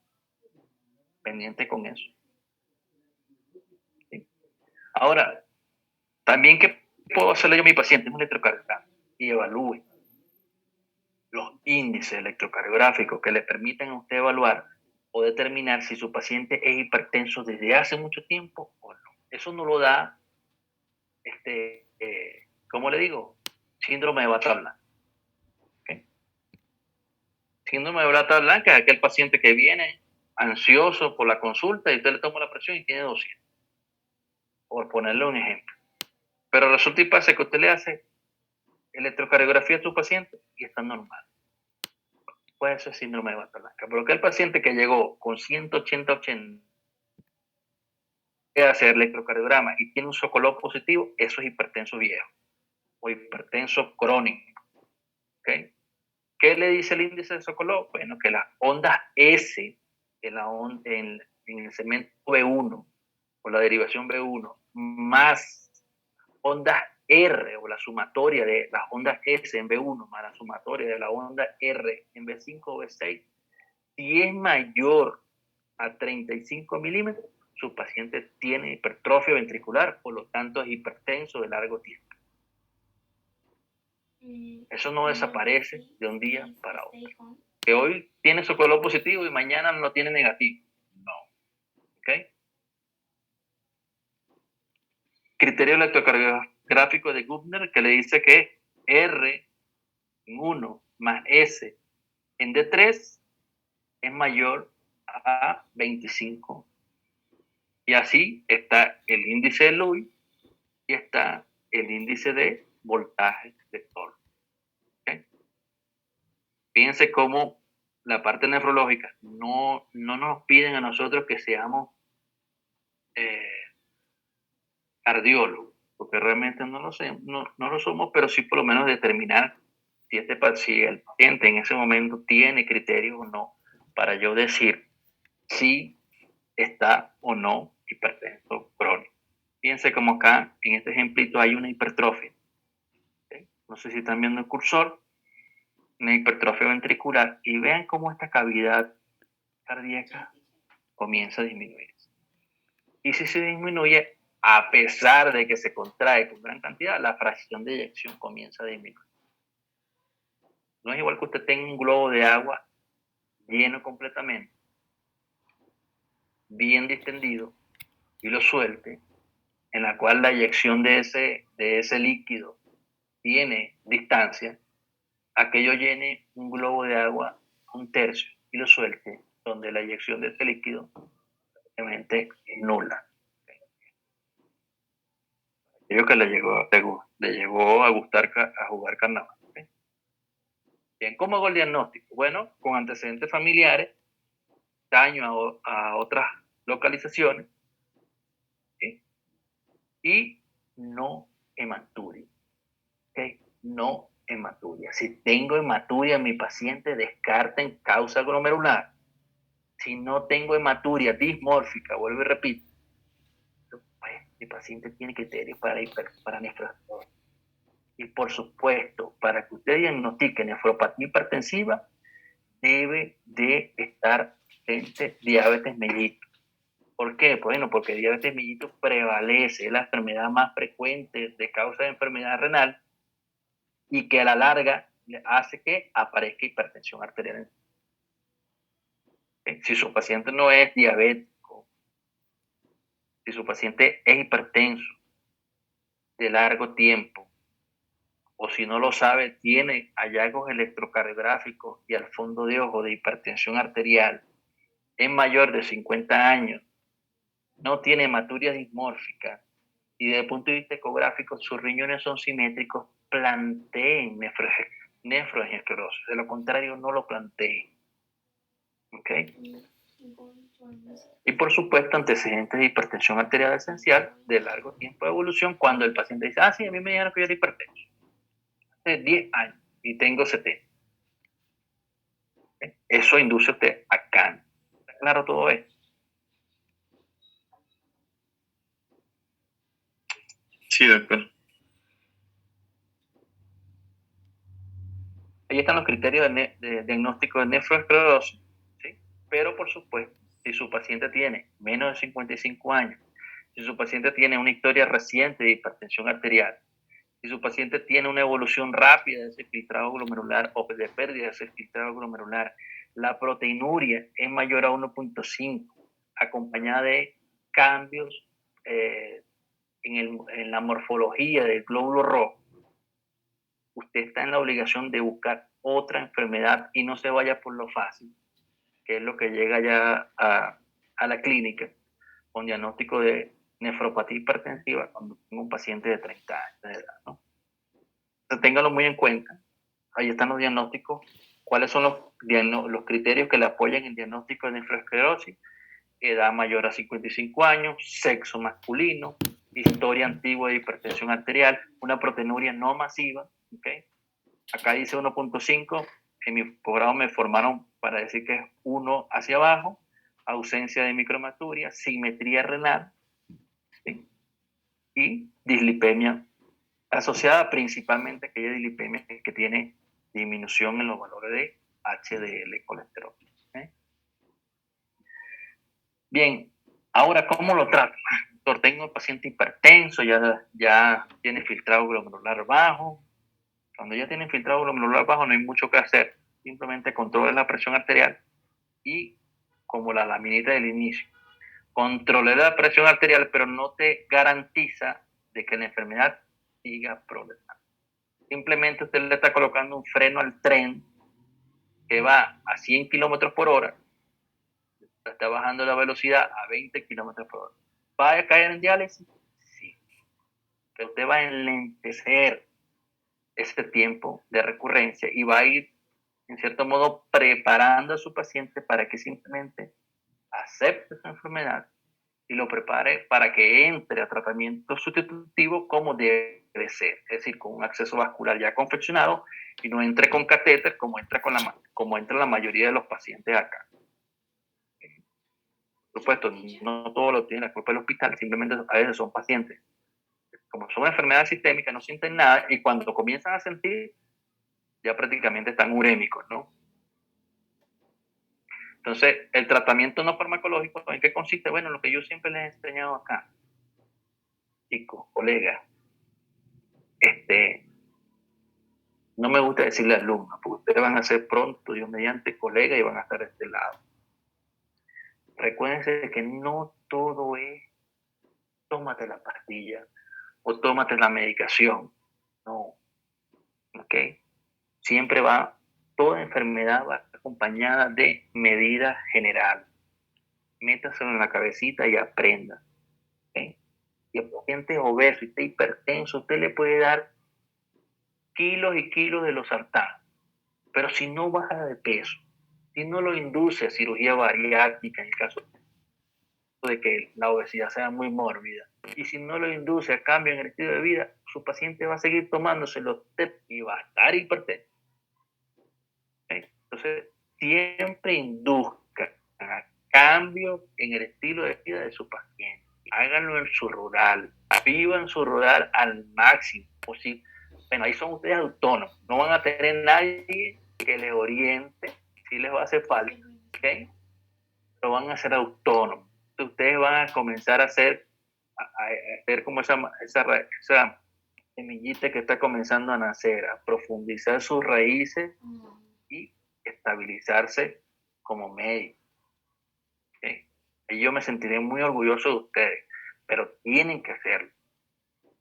Pendiente con eso. ¿Okay? Ahora, también, ¿qué puedo hacerle yo a mi paciente? Un electrocardiograma y evalúe los índices electrocardiográficos que le permiten a usted evaluar o determinar si su paciente es hipertenso desde hace mucho tiempo o no. Eso no lo da, ¿cómo le digo? Síndrome de bata blanca. ¿Okay? Síndrome de bata blanca es aquel paciente que viene ansioso por la consulta y usted le toma la presión y tiene 200, por ponerle un ejemplo. Pero resulta y pasa que usted le hace electrocardiografía a su paciente y está normal. Puede ser síndrome de bata blanca. Pero que el paciente que llegó con 180-80 a hacer electrocardiograma y tiene un Sokolov positivo, eso es hipertenso viejo o hipertenso crónico. ¿Okay? ¿Qué le dice el índice de Sokolov? Bueno, que las ondas S en el segmento B1 o la derivación B1 más ondas R o la sumatoria de las ondas S en B1 más la sumatoria de la onda R en B5 o B6, si es mayor a 35 milímetros, su paciente tiene hipertrofia ventricular, por lo tanto es hipertenso de largo tiempo. Eso no desaparece de un día para otro. Que hoy tiene su color positivo y mañana no tiene negativo. No. ¿Ok? Criterio electrocardiográfico de Gubner que le dice que R en 1 más S en D3 es mayor a 25. Y así está el índice de Lewis y está el índice de voltaje de Thorne. ¿Okay? Fíjense cómo la parte nefrológica no nos piden a nosotros que seamos cardiólogos, porque realmente no lo somos, pero sí por lo menos determinar si el paciente en ese momento tiene criterios o no para yo decir si está o no hipertenso crónico. Fíjense como acá en este ejemplito hay una hipertrofia. ¿Okay? No sé si están viendo el cursor, una hipertrofia ventricular, y vean cómo esta cavidad cardíaca comienza a disminuir. Y si se disminuye, a pesar de que se contrae con gran cantidad, la fracción de eyección comienza a disminuir. No es igual que usted tenga un globo de agua lleno completamente, bien distendido, y lo suelte, en la cual la eyección de ese líquido tiene distancia, a que yo llene un globo de agua un tercio y lo suelte, donde la eyección de ese líquido realmente es nula. Creo que le llegó a gustar a jugar carnaval. ¿Okay? Bien, ¿cómo hago el diagnóstico? Bueno, con antecedentes familiares, daño a otras localizaciones, ¿okay? Y no hematuria. ¿Okay? No hematuria. Si tengo hematuria en mi paciente, descarten causa glomerular. Si no tengo hematuria dismórfica, vuelvo y repito, pues, mi paciente tiene criterios para nefrosis. Y por supuesto, para que usted diagnostique nefropatía hipertensiva, debe de estar presente diabetes mellitus. ¿Por qué? Bueno, porque diabetes mellitus prevalece, es la enfermedad más frecuente de causa de enfermedad renal y que a la larga hace que aparezca hipertensión arterial. Si su paciente no es diabético, si su paciente es hipertenso de largo tiempo, o si no lo sabe, tiene hallazgos electrocardiográficos y al fondo de ojo de hipertensión arterial, es mayor de 50 años, no tiene hematuria dismórfica y desde el punto de vista ecográfico sus riñones son simétricos, planteen nefroesclerosis. De lo contrario, no lo planteen. ¿Ok? Y por supuesto, antecedentes de hipertensión arterial esencial de largo tiempo de evolución, cuando el paciente dice, sí, a mí me dijeron que yo era hipertenso hace 10 años y tengo 70. ¿Okay? Eso induce a usted a cáncer. ¿Está claro todo esto? Sí, doctor. Ahí están los criterios de diagnóstico de nefroesclerosis, ¿sí? Pero por supuesto, si su paciente tiene menos de 55 años, si su paciente tiene una historia reciente de hipertensión arterial, si su paciente tiene una evolución rápida de ese filtrado glomerular o de pérdida de ese filtrado glomerular, la proteinuria es mayor a 1.5, acompañada de cambios en la morfología del glóbulo rojo, usted está en la obligación de buscar otra enfermedad y no se vaya por lo fácil, que es lo que llega ya a la clínica con diagnóstico de nefropatía hipertensiva cuando tengo un paciente de 30 años de edad, ¿no? Entonces, téngalo muy en cuenta. Ahí están los diagnósticos. ¿Cuáles son los criterios que le apoyan el diagnóstico de nefroesclerosis? Edad mayor a 55 años, sexo masculino, historia antigua de hipertensión arterial, una proteinuria no masiva, ¿okay? Acá dice 1.5, en mi programa me formaron para decir que es 1 hacia abajo, ausencia de microhematuria, simetría renal, ¿sí? Y dislipemia, asociada principalmente a aquella dislipemia que tiene disminución en los valores de HDL colesterol. ¿Okay? Bien, ahora, ¿cómo lo trato? Doctor, tengo un paciente hipertenso, ya tiene filtrado glomerular bajo. Cuando ya tiene filtrado glomerular bajo no hay mucho que hacer. Simplemente controle la presión arterial y, como la laminita del inicio, controle la presión arterial, pero no te garantiza de que la enfermedad siga progresando. Simplemente usted le está colocando un freno al tren que va a 100 kilómetros por hora, está bajando la velocidad a 20 kilómetros por hora. ¿Va a caer en diálisis? Sí. Pero usted va a enlentecer ese tiempo de recurrencia y va a ir, en cierto modo, preparando a su paciente para que simplemente acepte su enfermedad y lo prepare para que entre a tratamiento sustitutivo como debe ser, es decir, con un acceso vascular ya confeccionado y no entre con catéter como entra la mayoría de los pacientes acá. Por supuesto, no todo lo tiene la culpa del hospital, simplemente a veces son pacientes. Como son enfermedades sistémicas, no sienten nada y cuando comienzan a sentir, ya prácticamente están urémicos, ¿no? Entonces, el tratamiento no farmacológico, ¿en qué consiste? Bueno, lo que yo siempre les he enseñado acá. chicos, colegas, no me gusta decirle alumnos, porque ustedes van a ser pronto, Dios mediante, colegas y van a estar de este lado. Recuérdense que no todo es tómate la pastilla o tómate la medicación. No. ¿Ok? Siempre toda enfermedad va acompañada de medidas generales. Métaselo en la cabecita y aprenda. ¿Ok? Si el paciente es obeso y está hipertenso, usted le puede dar kilos y kilos de losartán. Pero si no baja de peso, si no lo induce a cirugía bariátrica en el caso de que la obesidad sea muy mórbida, y si no lo induce a cambio en el estilo de vida, su paciente va a seguir tomándose los TEP y va a estar hipertenso. ¿Okay? Entonces, siempre induzca a cambio en el estilo de vida de su paciente. Háganlo en su rural, vivan su rural al máximo posible. Bueno, ahí son ustedes autónomos, no van a tener nadie que les oriente si les va a hacer falta, ¿ok? Pero van a ser autónomos. Entonces, ustedes van a comenzar a hacer como esa semillita que está comenzando a nacer, a profundizar sus raíces y estabilizarse como médico. ¿Okay? Y yo me sentiré muy orgulloso de ustedes, pero tienen que hacerlo.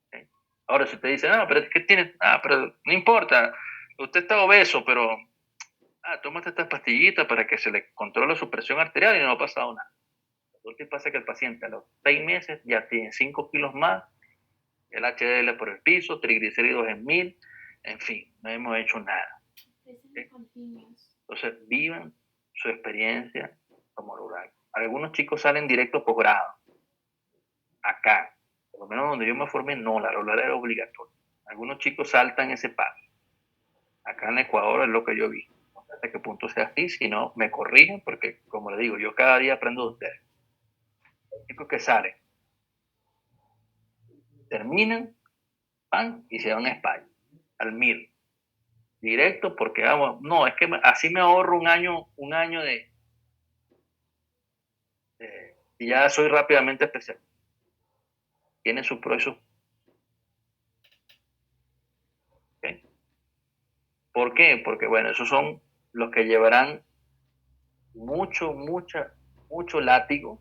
¿Okay? Ahora, si usted dice, pero es que tiene, pero no importa, usted está obeso, pero tómate estas pastillitas para que se le controle su presión arterial y no ha pasado nada. Lo que pasa es que el paciente a los 6 meses ya tiene 5 kilos más, el HDL por el piso, triglicéridos en 1000, en fin, no hemos hecho nada. ¿Okay? Entonces, vivan su experiencia como rural. Algunos chicos salen directo posgrado. Acá, por lo menos donde yo me formé, no, la rural era obligatoria. Algunos chicos saltan ese paso. Acá en Ecuador es lo que yo vi. No sé hasta qué punto sea así, si no, me corrigen, porque, como les digo, yo cada día aprendo de ustedes. Los chicos que salen, terminan, van y se van a España, al MIR. Directo, porque no, es que así me ahorro un año y ya soy rápidamente especial. Tiene sus pros y sus. ¿Okay? ¿Por qué? Porque, bueno, esos son los que llevarán mucho látigo,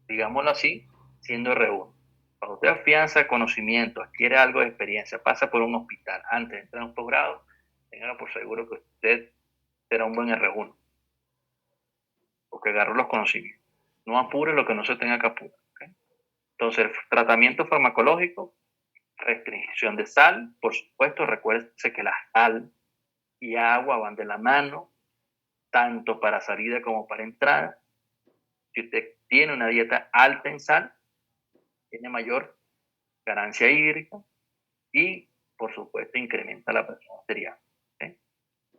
digámoslo así, siendo R1. Cuando usted afianza conocimiento, adquiere algo de experiencia, pasa por un hospital antes de entrar a un posgrado, téngalo por seguro que usted será un buen R1, porque agarró los conocimientos. No apure lo que no se tenga que apurar. ¿Okay? Entonces, el tratamiento farmacológico, restricción de sal, por supuesto, recuérdese que la sal y agua van de la mano, tanto para salida como para entrada. Si usted tiene una dieta alta en sal, tiene mayor ganancia hídrica y, por supuesto, incrementa la presión arterial. ¿Okay?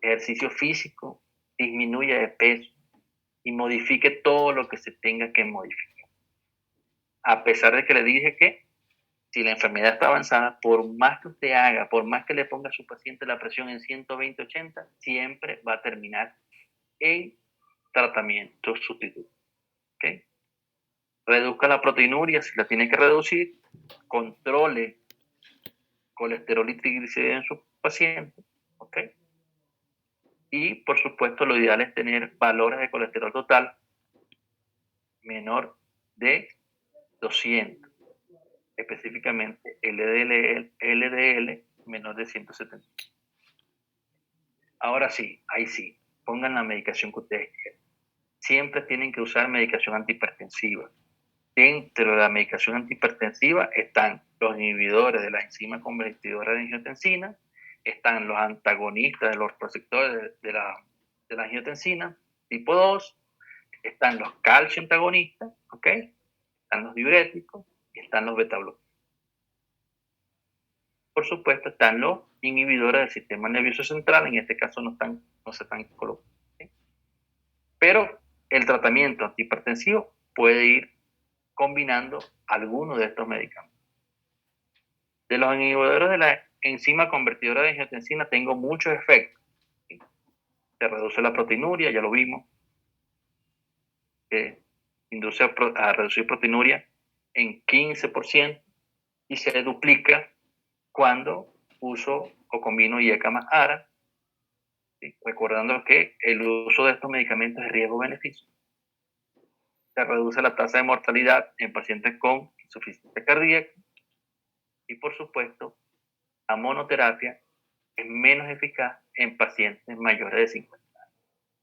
Ejercicio físico, disminuye de peso y modifique todo lo que se tenga que modificar. A pesar de que le dije que si la enfermedad está avanzada, por más que usted haga, por más que le ponga a su paciente la presión en 120-80, siempre va a terminar en tratamiento sustituto. ¿Okay? Reduzca la proteinuria si la tiene que reducir, controle colesterol y triglicéridos en su paciente. ¿Okay? Y, por supuesto, lo ideal es tener valores de colesterol total menor de 200. Específicamente LDL menor de 170. Ahora sí, ahí sí, pongan la medicación que ustedes quieran. Siempre tienen que usar medicación antihipertensiva. Dentro de la medicación antihipertensiva están los inhibidores de la enzima convertidora de angiotensina, están los antagonistas de los receptores de la angiotensina tipo 2, están los calcio antagonistas, ¿ok? Están los diuréticos y están los beta-bloqueadores. Por supuesto, están los inhibidores del sistema nervioso central, en este caso no se están colocando. ¿Sí? Pero el tratamiento antihipertensivo puede ir combinando algunos de estos medicamentos. De los inhibidores de la enzima convertidora de angiotensina tengo muchos efectos. ¿Sí? Se reduce la proteinuria, ya lo vimos. Induce a reducir proteinuria en 15%. y se duplica cuando uso o combino IECA más ARA, ¿sí? Recordando que el uso de estos medicamentos es riesgo-beneficio. Se reduce la tasa de mortalidad en pacientes con insuficiencia cardíaca y, por supuesto, la monoterapia es menos eficaz en pacientes mayores de 50 años.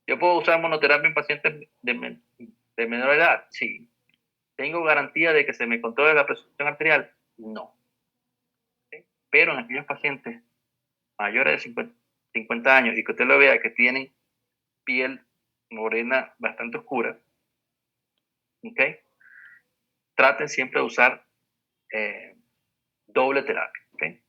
¿Yo puedo usar monoterapia en pacientes de menor edad? Sí. ¿Tengo garantía de que se me controle la presión arterial? No. ¿Sí? Pero en aquellos pacientes mayores de 50 años y que usted lo vea que tienen piel morena bastante oscura, ¿okay? Traten siempre de usar doble terapia. ¿Okay?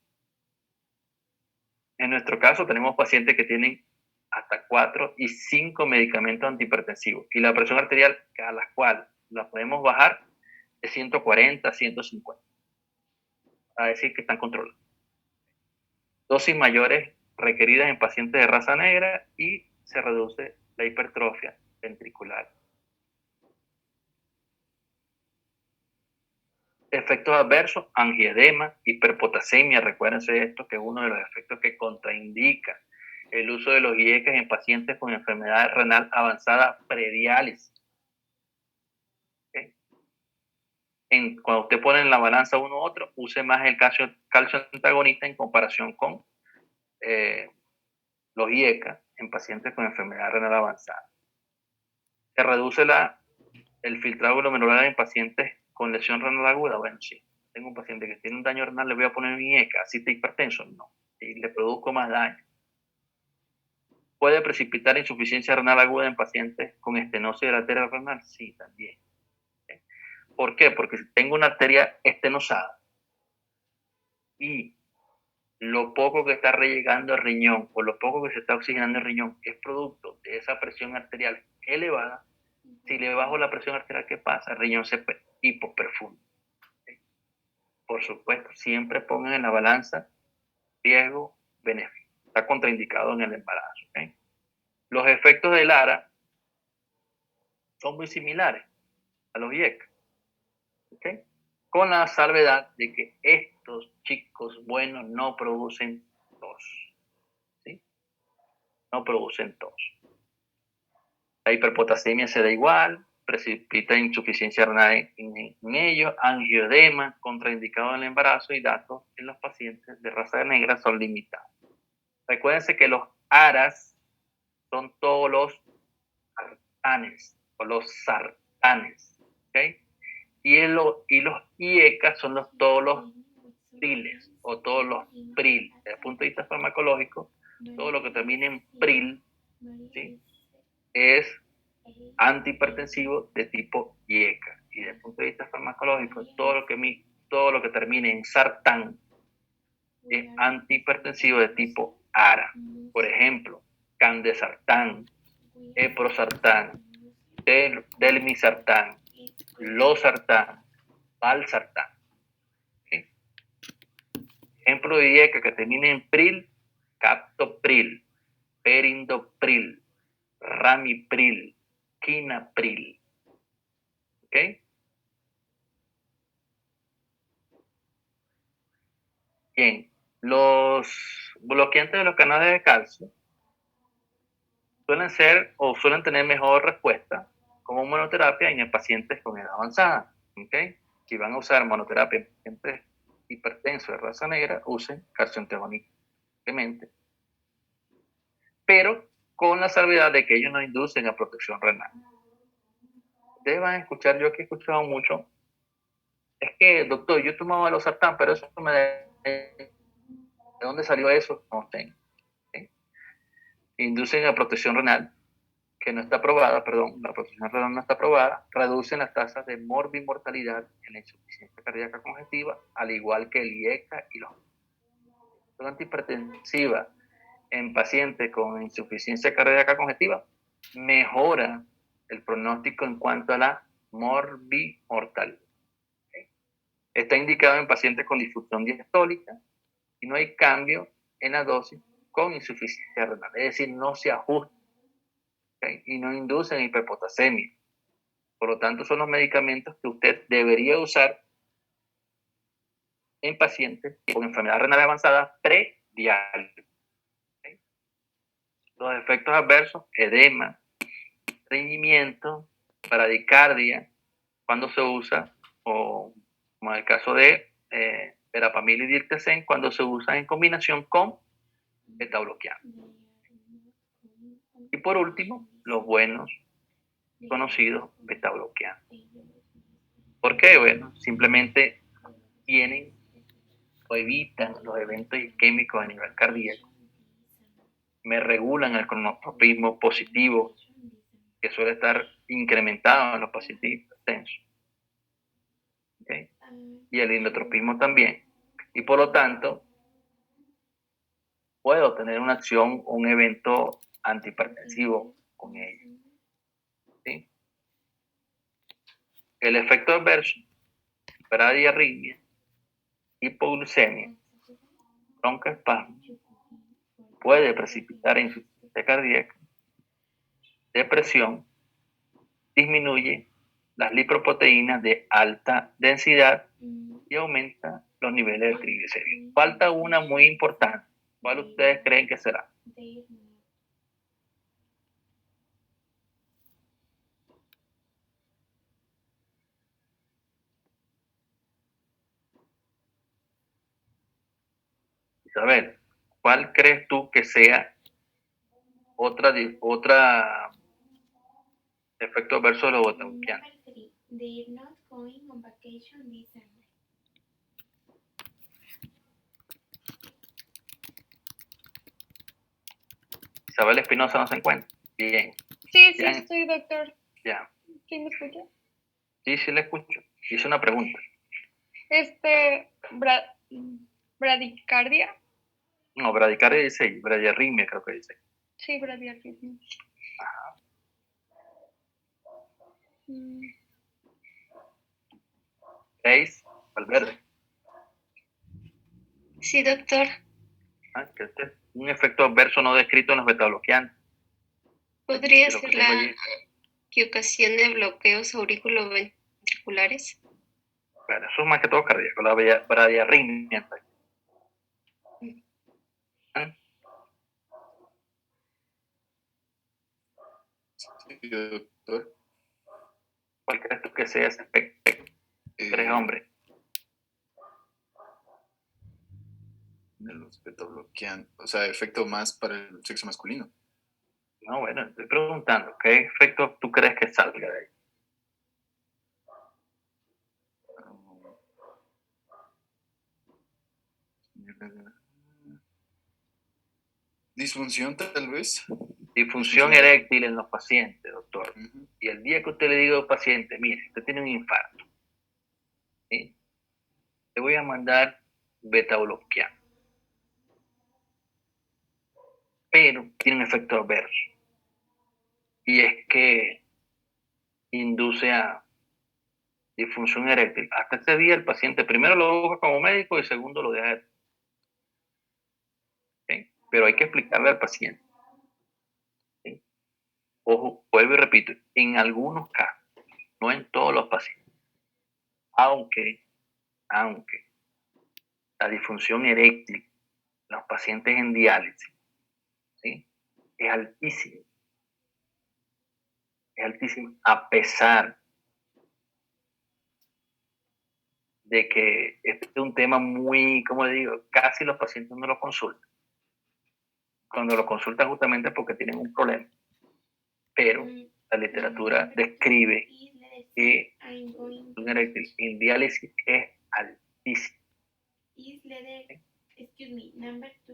En nuestro caso tenemos pacientes que tienen hasta 4 y 5 medicamentos antihipertensivos y la presión arterial a la cual la podemos bajar de 140 a 150. A decir que están controlados. Dosis mayores requeridas en pacientes de raza negra y se reduce la hipertrofia ventricular. Efectos adversos, angioedema, hiperpotasemia. Recuérdense de esto, que es uno de los efectos que contraindica el uso de los IECAS en pacientes con enfermedad renal avanzada prediálisis. ¿Okay? Cuando usted pone en la balanza uno u otro, use más el calcio antagonista en comparación con los IECA en pacientes con enfermedad renal avanzada. Se reduce el filtrado glomerular en pacientes con lesión renal aguda. Bueno, sí, tengo un paciente que tiene un daño renal, le voy a poner un IECA, así está hipertenso, no, y le produzco más daño. ¿Puede precipitar insuficiencia renal aguda en pacientes con estenosis de la arteria renal? Sí, también. ¿Okay? ¿Por qué? Porque si tengo una arteria estenosada y lo poco que está rellegando el riñón o lo poco que se está oxigenando el riñón es producto de esa presión arterial elevada, si le bajo la presión arterial, ¿qué pasa? El riñón se hipoperfunda. ¿Okay? Por supuesto, siempre pongan en la balanza riesgo-beneficio. Está contraindicado en el embarazo. ¿Okay? Los efectos del ARA son muy similares a los IECA. ¿Okay? Con la salvedad de que estos chicos buenos no producen tos. ¿Sí? No producen tos. La hiperpotasemia se da igual, precipita insuficiencia renal en ellos, angioedema, contraindicado en el embarazo y datos en los pacientes de raza negra son limitados. Recuérdense que los ARAS son todos los sartanes o los sartanes, ¿okay? Y los IECA son todos los priles o todos los PRIL. Desde el punto de vista farmacológico, todo lo que termine en PRIL, ¿sí?, es antihipertensivo de tipo IECA. Y desde el punto de vista farmacológico, todo lo que termine en sartán es antihipertensivo de tipo ARA. Por ejemplo, candesartán, eprosartán, delmisartán, losartán, valsartán. ¿Sí? Ejemplo de IECA que termine en PRIL: captopril, perindopril, ramipril, quinapril. ¿Ok? Bien, los bloqueantes de los canales de calcio suelen tener mejor respuesta como monoterapia en pacientes con edad avanzada. ¿Okay? Si van a usar monoterapia en pacientes hipertensos de raza negra, usen calcio antagónicamente, pero con la salvedad de que ellos no inducen a protección renal. Ustedes van a escuchar, yo que he escuchado mucho, es que, doctor, yo tomaba losartán, pero eso ¿de dónde salió eso? No sé. ¿Okay? Inducen a protección renal, que no está aprobada, la protección renal no está aprobada, reducen las tasas de morbimortalidad en la insuficiencia cardíaca congestiva, al igual que el IECA y los antihipertensiva en pacientes con insuficiencia cardíaca congestiva mejora el pronóstico en cuanto a la morbimortalidad. Está indicado en pacientes con disfunción diastólica y no hay cambio en la dosis con insuficiencia renal, es decir, no se ajusta, ¿okay? Y no inducen hiperpotasemia. Por lo tanto, son los medicamentos que usted debería usar en pacientes con enfermedad renal avanzada prediálisis. Los efectos adversos: edema, estreñimiento, bradicardia, cuando se usa, o como en el caso de verapamil y dirtecen, cuando se usa en combinación con beta-bloqueante. Y por último, los buenos conocidos beta-bloqueantes. ¿Por qué? Bueno, simplemente tienen o evitan los eventos isquémicos a nivel cardíaco, me regulan el cronotropismo positivo, que suele estar incrementado en los pacientes hipertensos, ¿okay? Y el inotropismo también. Y por lo tanto, puedo tener una acción o un evento antihipertensivo con ellos, ¿sí? El efecto adverso: bradiarritmia, hipoglucemia, broncoespasmo, puede precipitar insuficiencia cardíaca, depresión, disminuye las lipoproteínas de alta densidad y aumenta los niveles de triglicéridos. Falta una muy importante. ¿Cuál ustedes creen que será? Isabel, ¿cuál crees tú que sea otra efecto adverso de los beta-bloqueantes? Number 3. They're not going on vacation this summer. Isabel Espinosa no se encuentra. Bien, Sí, sí, Ya. estoy, doctor. ya. ¿Sí me escucha? Sí, sí le escucho. Hice una pregunta. Bradicardia. No, bradicardia dice ahí, bradiarritmia creo que dice. Sí, bradiarritmia. Mm, Grace Valverde. Sí, doctor. Que este es un efecto adverso no descrito en los beta-bloqueantes. ¿Podría De lo que ser tengo la allí. que ocasione bloqueos auriculoventriculares? Bueno, eso es más que todo cardíaco, la bradiarritmia. Sí, doctor. ¿Cuál crees tú que sea ese efecto? Tres hombres. De los beta-bloqueantes. O sea, efecto más para el sexo masculino. No, bueno, estoy preguntando, ¿qué efecto tú crees que salga de ahí? Disfunción, tal vez. Disfunción eréctil en los pacientes, doctor. Ujú. Y el día que usted le diga al paciente, mire, usted tiene un infarto, ¿sí? Te voy a mandar beta-bloqueante, pero tiene un efecto adverso. Y es que induce a disfunción eréctil. Hasta ese día el paciente primero lo busca como médico y segundo lo deja. ¿Okay? Pero hay que explicarle al paciente. ¿Sí? Ojo, vuelvo y repito, en algunos casos, no en todos los pacientes, aunque la disfunción eréctil en los pacientes en diálisis, ¿sí?, es altísima. Es altísima a pesar de que este es un tema muy, como le digo, casi los pacientes no lo consultan. Cuando lo consultan justamente es porque tienen un problema. Pero la literatura describe que la eréctil en diálisis es altísima,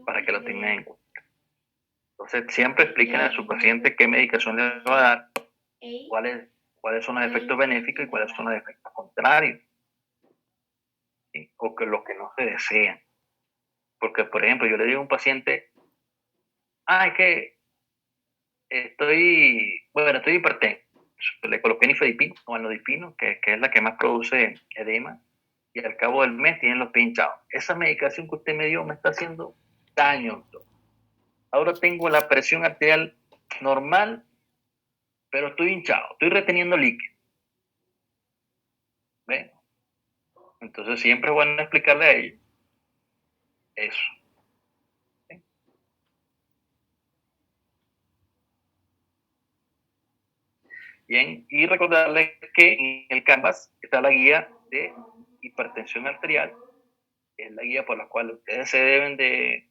para que lo tengan en cuenta. Entonces, siempre expliquen a su paciente qué medicación le va a dar, cuáles son los efectos benéficos y cuáles son los efectos contrarios, ¿sí? O que los que no se desean. Porque, por ejemplo, yo le digo a un paciente, es que estoy hipertenso. Le coloqué nifedipino o anodipino, que es la que más produce edema, y al cabo del mes tienen los pies hinchados. Esa medicación que usted me dio me está haciendo daño, doctor. Ahora tengo la presión arterial normal, pero estoy hinchado, estoy reteniendo líquido. ¿Ve? Entonces siempre es bueno explicarle a ellos eso. ¿Sí? Bien, y recordarles que en el Canvas está la guía de hipertensión arterial, que es la guía por la cual ustedes se deben de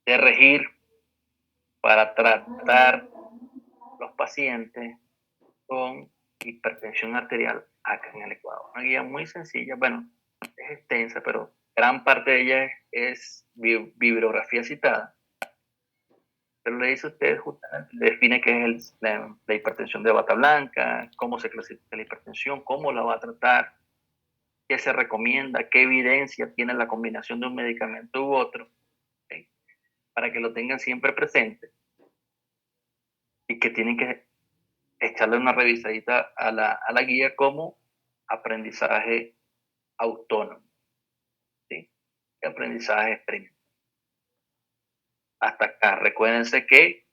regir para tratar los pacientes con hipertensión arterial acá en el Ecuador. Una guía muy sencilla, bueno, es extensa, pero gran parte de ella es bibliografía citada. Pero le dice a ustedes justamente, le define qué es la hipertensión de bata blanca, cómo se clasifica la hipertensión, cómo la va a tratar, qué se recomienda, qué evidencia tiene la combinación de un medicamento u otro, ¿sí? Para que lo tengan siempre presente y que tienen que echarle una revisadita a la guía como aprendizaje autónomo, ¿sí? Y aprendizaje experimental. Hasta acá, recuérdense que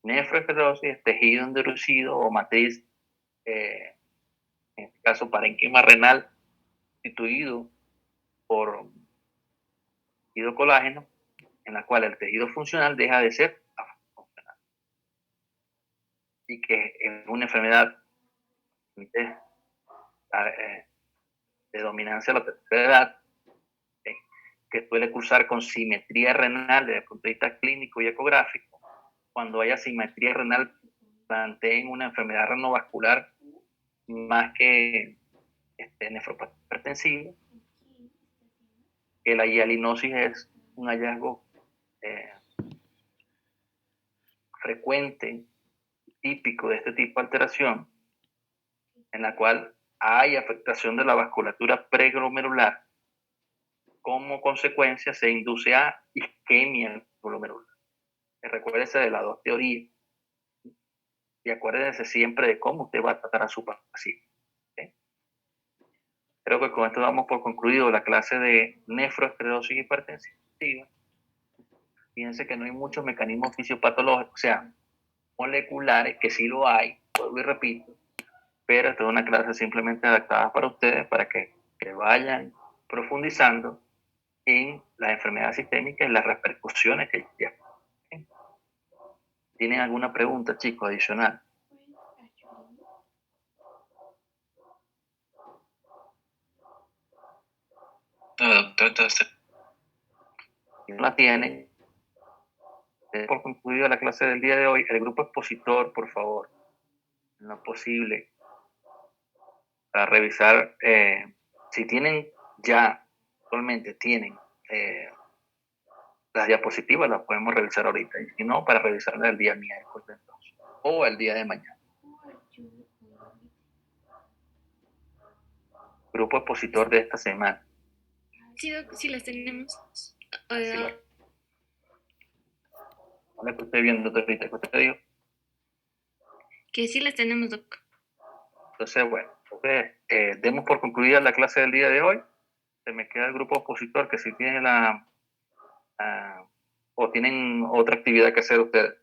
nefroesclerosis es tejido endurecido o matriz, en este caso parénquima renal, constituido por tejido colágeno, en la cual el tejido funcional deja de ser funcional. Y que es una enfermedad de dominancia de la tercera edad, que suele cursar con simetría renal desde el punto de vista clínico y ecográfico. Cuando haya simetría renal, planteen una enfermedad renovascular más que nefropatía hipertensiva, que la hialinosis es un hallazgo frecuente, típico de este tipo de alteración, en la cual hay afectación de la vasculatura preglomerular. Como consecuencia se induce a isquemia glomerular. Recuérdese de las dos teorías y acuérdense siempre de cómo usted va a tratar a su paciente. ¿Sí? Creo que con esto damos por concluido la clase de nefroesclerosis hipertensiva. Fíjense que no hay muchos mecanismos fisiopatológicos, o sea, moleculares, que sí lo hay, vuelvo y repito, pero esta es una clase simplemente adaptada para ustedes, para que vayan profundizando en las enfermedades sistémicas y las repercusiones que ya. ¿Tienen alguna pregunta, chicos, adicional? No, doctor, todo está. Si no la tienen, por concluida la clase del día de hoy, el grupo expositor, por favor, en lo posible, para revisar, si tienen ya, actualmente tienen las diapositivas, las podemos revisar ahorita, y si no, para revisarlas el día miércoles entonces, o el día de mañana. Grupo expositor de esta semana. Sí, Doc, sí las tenemos. Así lo- ¿Vale? Que usted viendo ahorita, que usted dijo. Que sí las tenemos, Doc. Entonces, bueno, entonces, demos por concluida la clase del día de hoy. Se me queda el grupo expositor, que si tiene o tienen otra actividad que hacer ustedes.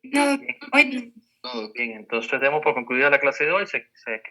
No, Doc, hoy no. No, Bien, entonces demos por concluida la clase de hoy. Se queda